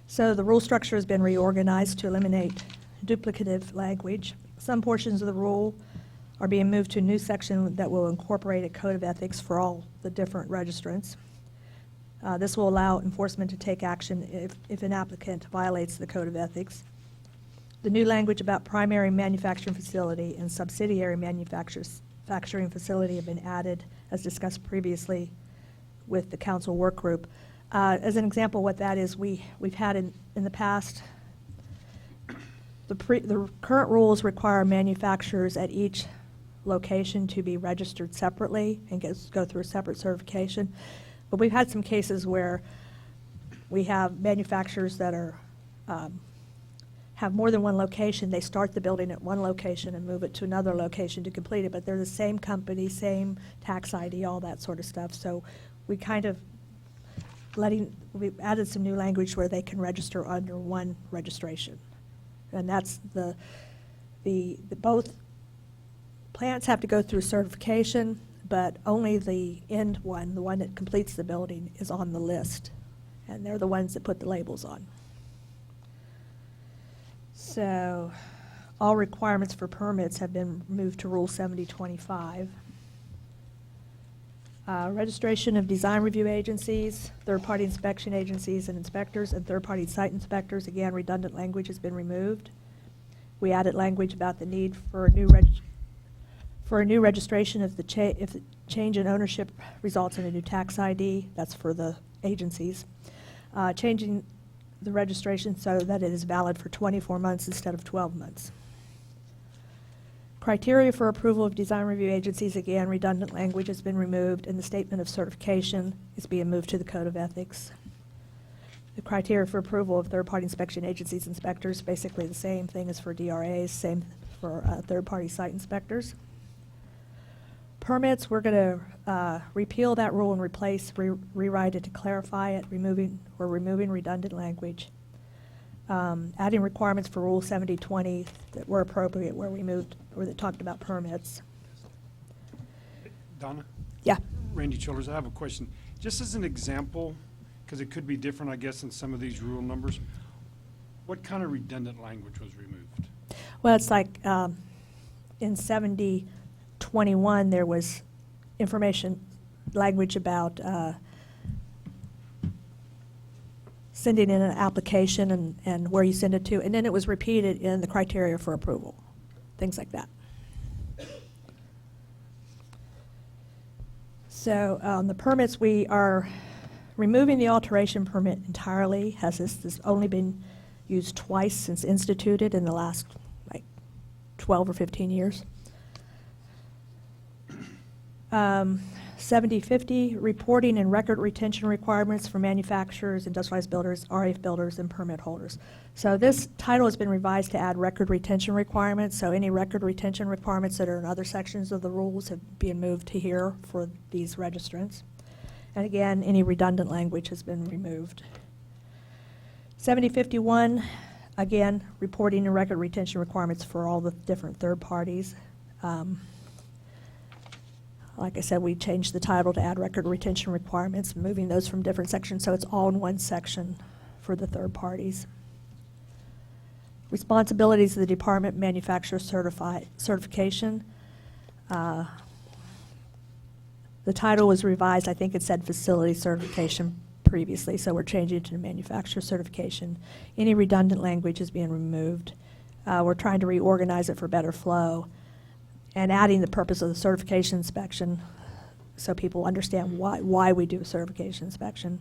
So the rule structure has been reorganized to eliminate duplicative language. Some portions of the rule are being moved to a new section that will incorporate a code of ethics for all the different registrants. This will allow enforcement to take action if an applicant violates the code of ethics. The new language about primary manufacturing facility and subsidiary manufacturing facility have been added, as discussed previously with the council work group. As an example, what that is, we've had in the past, the current rules require manufacturers at each location to be registered separately and go through a separate certification. But we've had some cases where we have manufacturers that are have more than one location. They start the building at one location and move it to another location to complete it, but they're the same company, same tax ID, all that sort of stuff. So we kind of we've added some new language where they can register under one registration. And that's the both plants have to go through certification, but only the end one, the one that completes the building, is on the list. And they're the ones that put the labels on. So all requirements for permits have been moved to Rule 7025. Registration of design review agencies, third-party inspection agencies and inspectors, and third-party site inspectors. Again, redundant language has been removed. We added language about the need for a new registration if the change in ownership results in a new tax ID. That's for the agencies. Changing the registration so that it is valid for 24 months instead of 12 months. Criteria for approval of design review agencies, again, redundant language has been removed, and the statement of certification is being moved to the Code of Ethics. The criteria for approval of third-party inspection agencies inspectors, basically the same thing as for DRAs, same for third-party site inspectors. Permits, we're going to repeal that rule and rewrite it to clarify it. We're removing redundant language. Adding requirements for Rule 7020 that were appropriate where that talked about permits. Donna? Yeah. Randy Childers, I have a question. Just as an example, because it could be different, I guess, in some of these rule numbers, what kind of redundant language was removed? Well, it's like in 7021, there was information language about sending in an application and where you send it to, and then it was repeated in the criteria for approval, things like that. So the permits, we are removing the alteration permit entirely. This has only been used twice since instituted in the last 12 or 15 years. 7050, reporting and record retention requirements for manufacturers, industrialized builders, RF builders, and permit holders. So this title has been revised to add record retention requirements. So any record retention requirements that are in other sections of the rules have been moved to here for these registrants. And again, any redundant language has been removed. 7051, again, reporting and record retention requirements for all the different third parties. Like I said, we changed the title to add record retention requirements, moving those from different sections, so it's all in one section for the third parties. Responsibilities of the department, manufacturer certification. The title was revised. I think it said facility certification previously, so we're changing it to manufacturer certification. Any redundant language is being removed. We're trying to reorganize it for better flow, and adding the purpose of the certification inspection so people understand why we do a certification inspection.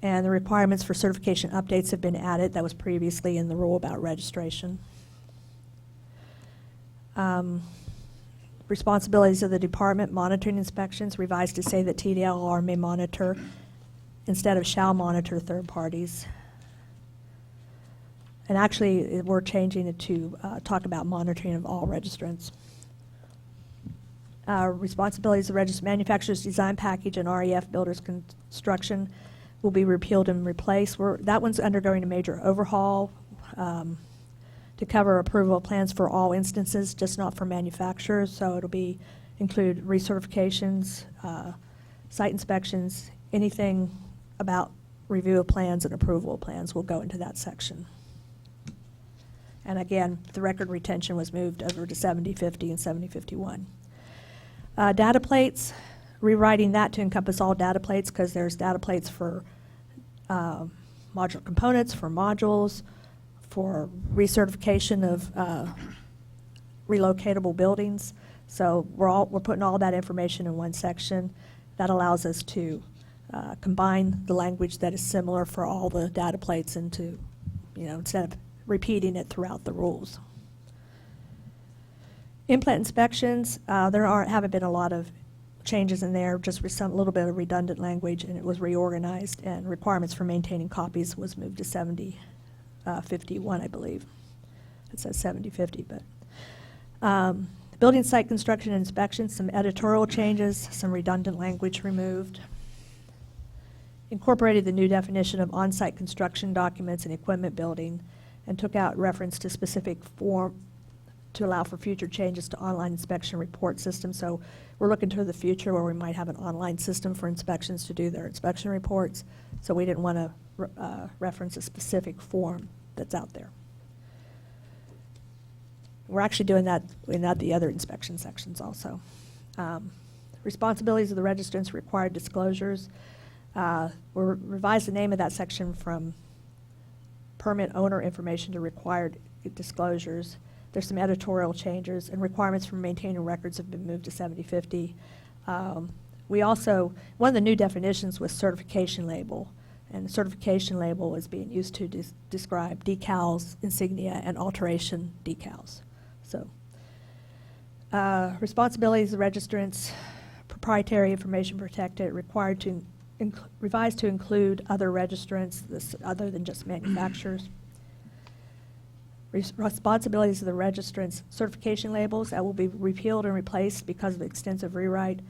And the requirements for certification updates have been added. That was previously in the rule about registration. Responsibilities of the department, monitoring inspections, revised to say that TDLR may monitor instead of shall monitor third parties. And actually, we're changing it to talk about monitoring of all registrants. Responsibilities of the manufacturer's design package and REF builder's construction will be repealed and replaced. That one's undergoing a major overhaul to cover approval of plans for all instances, just not for manufacturers. So it'll include recertifications, site inspections, anything about review of plans and approval of plans will go into that section. And again, the record retention was moved over to 7050 and 7051. Data plates, rewriting that to encompass all data plates, because there's data plates for modular components, for modules, for recertification of relocatable buildings. So we're putting all that information in one section. That allows us to combine the language that is similar for all the data plates into, instead of repeating it throughout the rules. In-plant inspections, haven't been a lot of changes in there, just a little bit of redundant language, and it was reorganized, and requirements for maintaining copies was moved to 7051, I believe. It says 7050, but building site construction and inspection, some editorial changes, some redundant language removed. Incorporated the new definition of on-site construction documents and equipment building, and took out reference to specific form to allow for future changes to online inspection report systems. So we're looking to the future where we might have an online system for inspections to do their inspection reports. So we didn't want to reference a specific form that's out there. We're actually doing that in the other inspection sections also. Responsibilities of the registrants, required disclosures. We'll revise the name of that section from permit owner information to required disclosures. There's some editorial changes, and requirements for maintaining records have been moved to 7050. We also, one of the new definitions was certification label, and certification label is being used to describe decals, insignia, and alteration decals. So, responsibilities of the registrants, proprietary information protected, required to revised to include other registrants, other than just manufacturers. Responsibilities of the registrants, certification labels that will be repealed and replaced because of the extensive rewrite.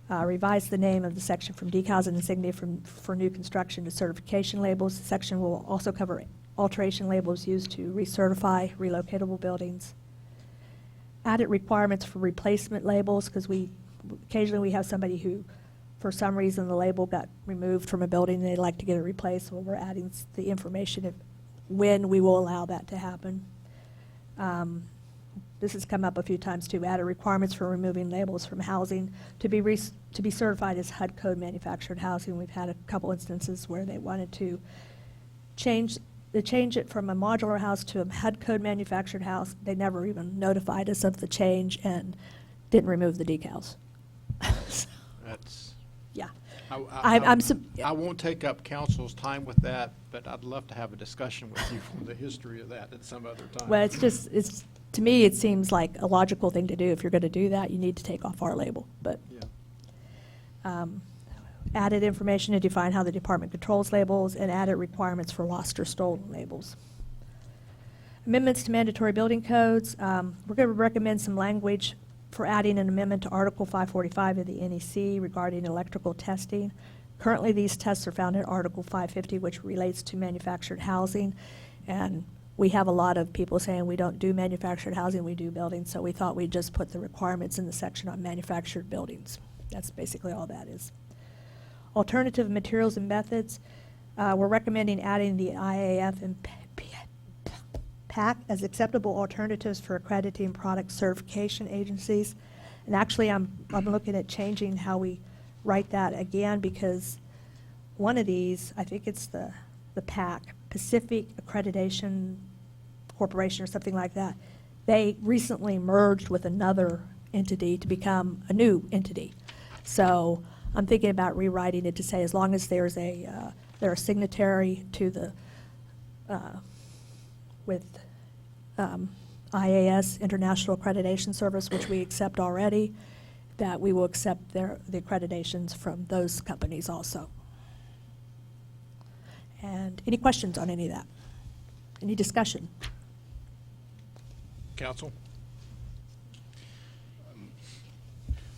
Revise the name of the section from decals and insignia for new construction to certification labels. The section will also cover alteration labels used to recertify relocatable buildings. Added requirements for replacement labels, because occasionally we have somebody who, for some reason, the label got removed from a building and they'd like to get it replaced. Well, we're adding the information of when we will allow that to happen. This has come up a few times too. Added requirements for removing labels from housing to be certified as HUD code manufactured housing. We've had a couple instances where they wanted to change it from a modular house to a HUD code manufactured house. They never even notified us of the change and didn't remove the decals. That's, yeah. I won't take up council's time with that, but I'd love to have a discussion with you on the history of that at some other time. Well, to me, it seems like a logical thing to do. If you're going to do that, you need to take off our label. But added information to define how the department controls labels, and added requirements for lost or stolen labels. Amendments to mandatory building codes. We're going to recommend some language for adding an amendment to Article 545 of the NEC regarding electrical testing. Currently, these tests are found in Article 550, which relates to manufactured housing. And we have a lot of people saying we don't do manufactured housing, we do buildings. So we thought we'd just put the requirements in the section on manufactured buildings. That's basically all that is. Alternative materials and methods. We're recommending adding the IAF and PAC as acceptable alternatives for accrediting product certification agencies. And actually, I'm looking at changing how we write that again, because one of these, I think it's the PAC, Pacific Accreditation Corporation or something like that. They recently merged with another entity to become a new entity. So I'm thinking about rewriting it to say as long as they're a signatory to the with IAS, International Accreditation Service, which we accept already, that we will accept the accreditations from those companies also. And any questions on any of that? Any discussion? Council?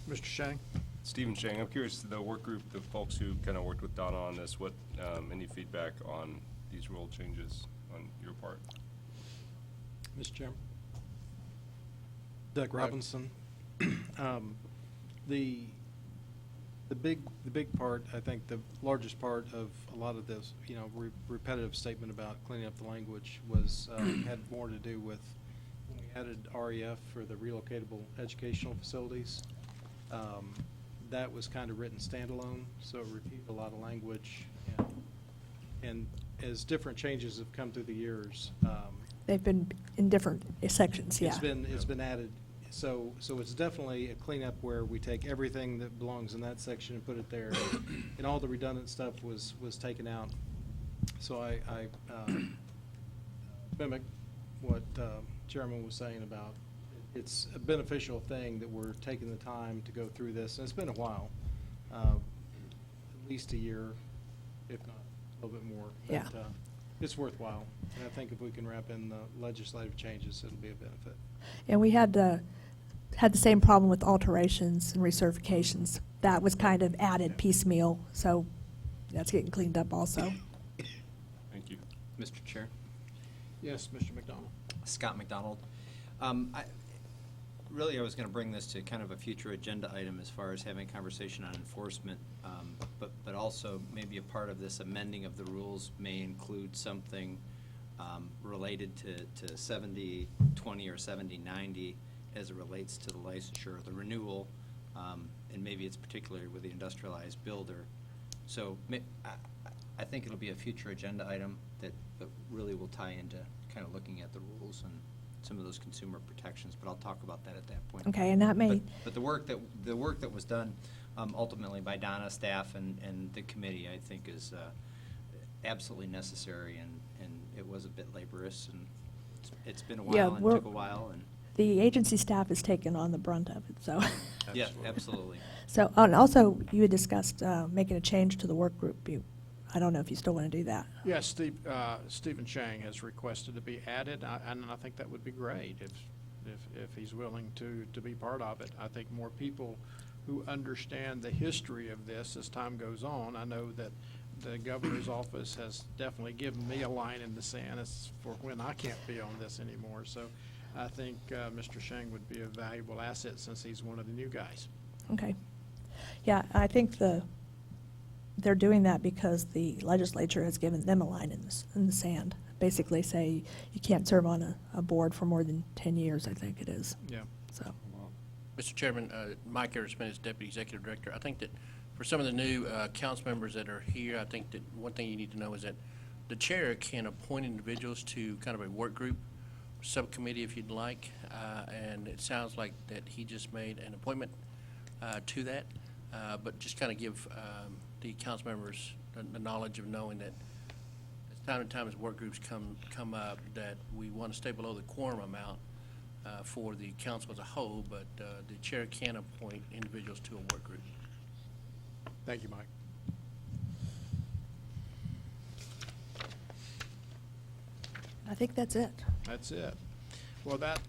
Mr. Shang? Stephen Shang, I'm curious, the work group, the folks who kind of worked with Donna on this, what, any feedback on these rule changes on your part? Mr. Chairman. Doug Robinson. The big part, I think the largest part of a lot of this, repetitive statement about cleaning up the language was, had more to do with when we added REF for the relocatable educational facilities. That was kind of written standalone, so it repeated a lot of language. And as different changes have come through the years, They've been in different sections, yeah. it's been added. So it's definitely a cleanup where we take everything that belongs in that section and put it there, and all the redundant stuff was taken out. So I mimic what Chairman was saying about it's a beneficial thing that we're taking the time to go through this, and it's been a while, at least a year, if not a little bit more. Yeah. But, it's worthwhile, and I think if we can wrap in the legislative changes, it'll be a benefit. And we had the same problem with alterations and recertifications. That was kind of added piecemeal, so that's getting cleaned up also. Thank you. Mr. Chair. Yes, Mr. McDonald. Scott McDonald. Really, I was going to bring this to kind of a future agenda item as far as having a conversation on enforcement, but also maybe a part of this amending of the rules may include something related to 70-20 or 70-90 as it relates to the licensure, the renewal, and maybe it's particularly with the industrialized builder. So I think it'll be a future agenda item that really will tie into kind of looking at the rules and some of those consumer protections, but I'll talk about that at that point. Okay, and that may... But the work that was done ultimately by Donna, staff, and the committee, I think is absolutely necessary, and it was a bit laborious, and it's been a while and took a while. And the agency staff has taken on the brunt of it, so... Yeah, absolutely. So, and also, you had discussed making a change to the work group. I don't know if you still want to do that. Yes, Stephen Chang has requested to be added, and I think that would be great if he's willing to be part of it. I think more people who understand the history of this as time goes on. I know that the governor's office has definitely given me a line in the sand as for when I can't be on this anymore. So I think Mr. Chang would be a valuable asset since he's one of the new guys. Okay. Yeah, I think they're doing that because the legislature has given them a line in the sand. Basically say you can't serve on a board for more than 10 years, I think it is. Yeah. So. Mr. Chairman, Mike Eversmith is Deputy Executive Director. I think that for some of the new council members that are here, I think that one thing you need to know is that the chair can appoint individuals to kind of a work group, subcommittee if you'd like, and it sounds like that he just made an appointment to that, but just kind of give the council members the knowledge of knowing that as time and time as work groups come up, that we want to stay below the quorum amount for the council as a whole, but the chair can appoint individuals to a work group. Thank you, Mike. I think that's it. That's it. Well, that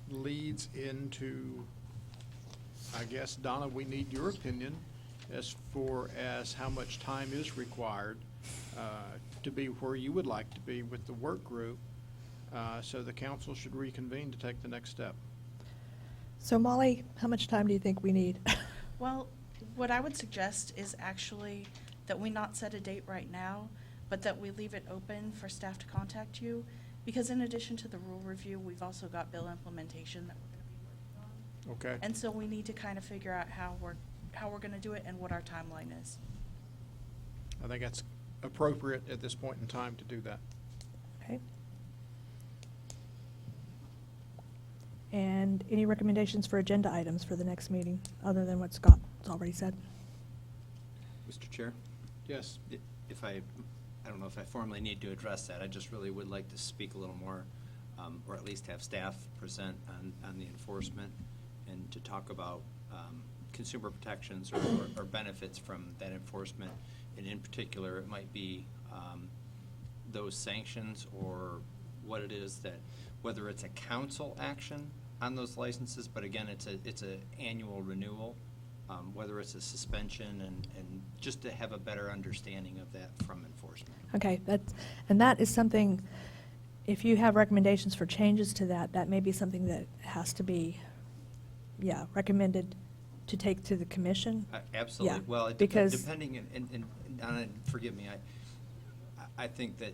leads into, I guess, Donna, we need your opinion as far as how much time is required to be where you would like to be with the work group, so the council should reconvene to take the next step. So Molly, how much time do you think we need? Well, what I would suggest is actually that we not set a date right now, but that we leave it open for staff to contact you, because in addition to the rule review, we've also got bill implementation that we're going to be working on. Okay. And so we need to kind of figure out how we're going to do it and what our timeline is. I think that's appropriate at this point in time to do that. Okay. And any recommendations for agenda items for the next meeting, other than what Scott's already said? Mr. Chair? Yes. If I don't know if I formally need to address that. I just really would like to speak a little more, or at least have staff present on the enforcement and to talk about consumer protections or benefits from that enforcement. And in particular, it might be those sanctions or what it is that, whether it's a council action on those licenses, but again, it's a annual renewal, whether it's a suspension, and just to have a better understanding of that from enforcement. Okay, that is something, if you have recommendations for changes to that, that may be something that has to be yeah, recommended to take to the commission. Absolutely. Yeah, Well, because- depending, and Donna, forgive me, I think that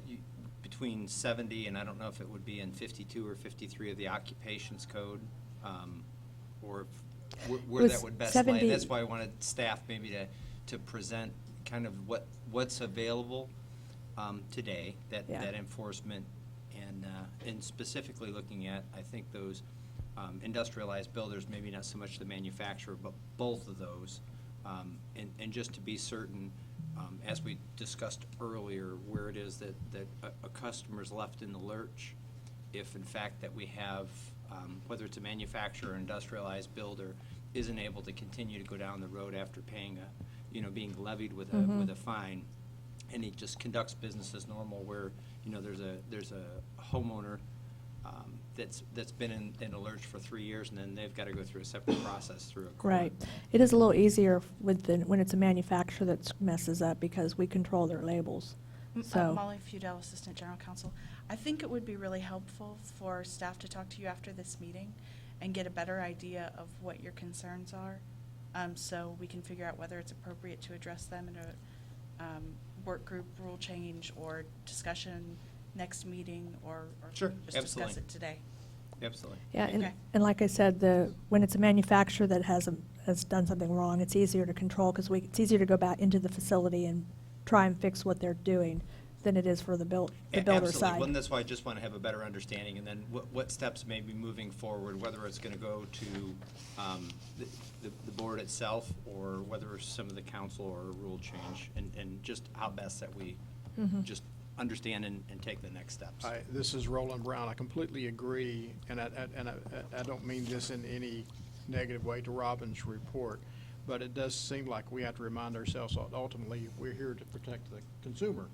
between 70, and I don't know if it would be in 52 or 53 of the occupations code, or where was that would best 70 lay. That's why I wanted staff maybe to present kind of what's available today, that enforcement, and specifically looking at, I think, those industrialized builders, maybe not so much the manufacturer, but both of those. And just to be certain, as we discussed earlier, where it is that a customer's left in the lurch, if in fact that we have, whether it's a manufacturer or industrialized builder, isn't able to continue to go down the road after paying being levied with a fine, and he just conducts business as normal, where, there's a homeowner that's been in a lurch for 3 years, and then they've got to go through a separate process through a court. Right. It is a little easier when it's a manufacturer that messes up because we control their labels. So, Molly Feudal, Assistant General Counsel. I think it would be really helpful for staff to talk to you after this meeting and get a better idea of what your concerns are, so we can figure out whether it's appropriate to address them in a work group rule change or discussion next meeting, or Sure, just absolutely. discuss it today. Absolutely. yeah, Okay. and like I said, when it's a manufacturer that has done something wrong, it's easier to control because it's easier to go back into the facility and try and fix what they're doing than it is for the builder Absolutely. side. Well, and that's why I just want to have a better understanding, and then what steps may be moving forward, whether it's going to go to the board itself, or whether it's some of the council or a rule change, and just how best that we just understand and take the next steps. This is Roland Brown. I completely agree, and I don't mean this in any negative way to Robin's report, but it does seem like we have to remind ourselves that ultimately we're here to protect the consumer.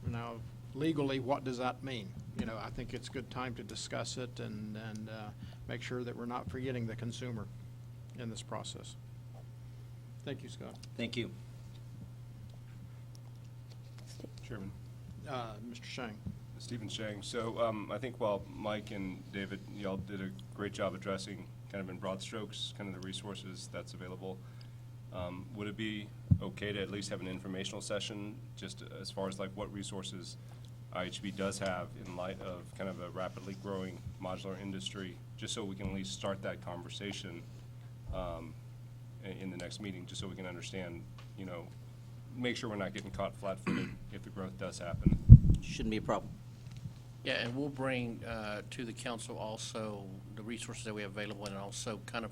Now, legally, what does that mean? I think it's a good time to discuss it and make sure that we're not forgetting the consumer in this process. Thank you, Scott. Thank you. Chairman. Mr. Shang. Stephen Shang. So I think while Mike and David, y'all did a great job addressing kind of in broad strokes, kind of the resources that's available, would it be okay to at least have an informational session just as far as like what resources IHB does have in light of kind of a rapidly growing modular industry, just so we can at least start that conversation in the next meeting, just so we can understand, make sure we're not getting caught flat-footed if the growth does happen. Shouldn't be a problem. Yeah, and we'll bring to the council also the resources that we have available, and also kind of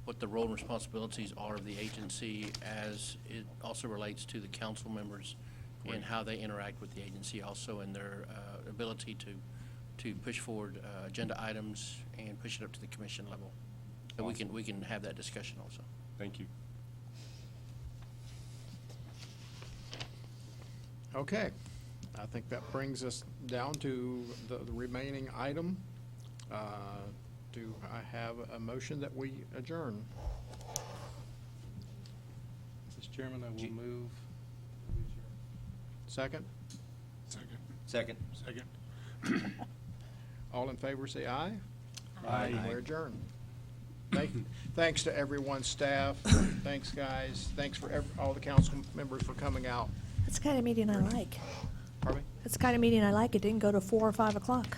what the role and responsibilities are of the agency as it also relates to the council members and how they interact with the agency also, and their ability to push forward agenda items and push it up to the commission level. And Awesome. we can have that discussion also. Thank you. Okay. I think that brings us down to the remaining item. Do I have a motion that we adjourn? Mr. Chairman, I will move. Second? Second. Second. All in favor, say aye. Aye. We're adjourned. Thanks to everyone, staff. Thanks, guys. Thanks for all the council members for coming out. That's the kind of meeting I like. Pardon me? That's the kind of meeting I like. It didn't go to 4 or 5 o'clock.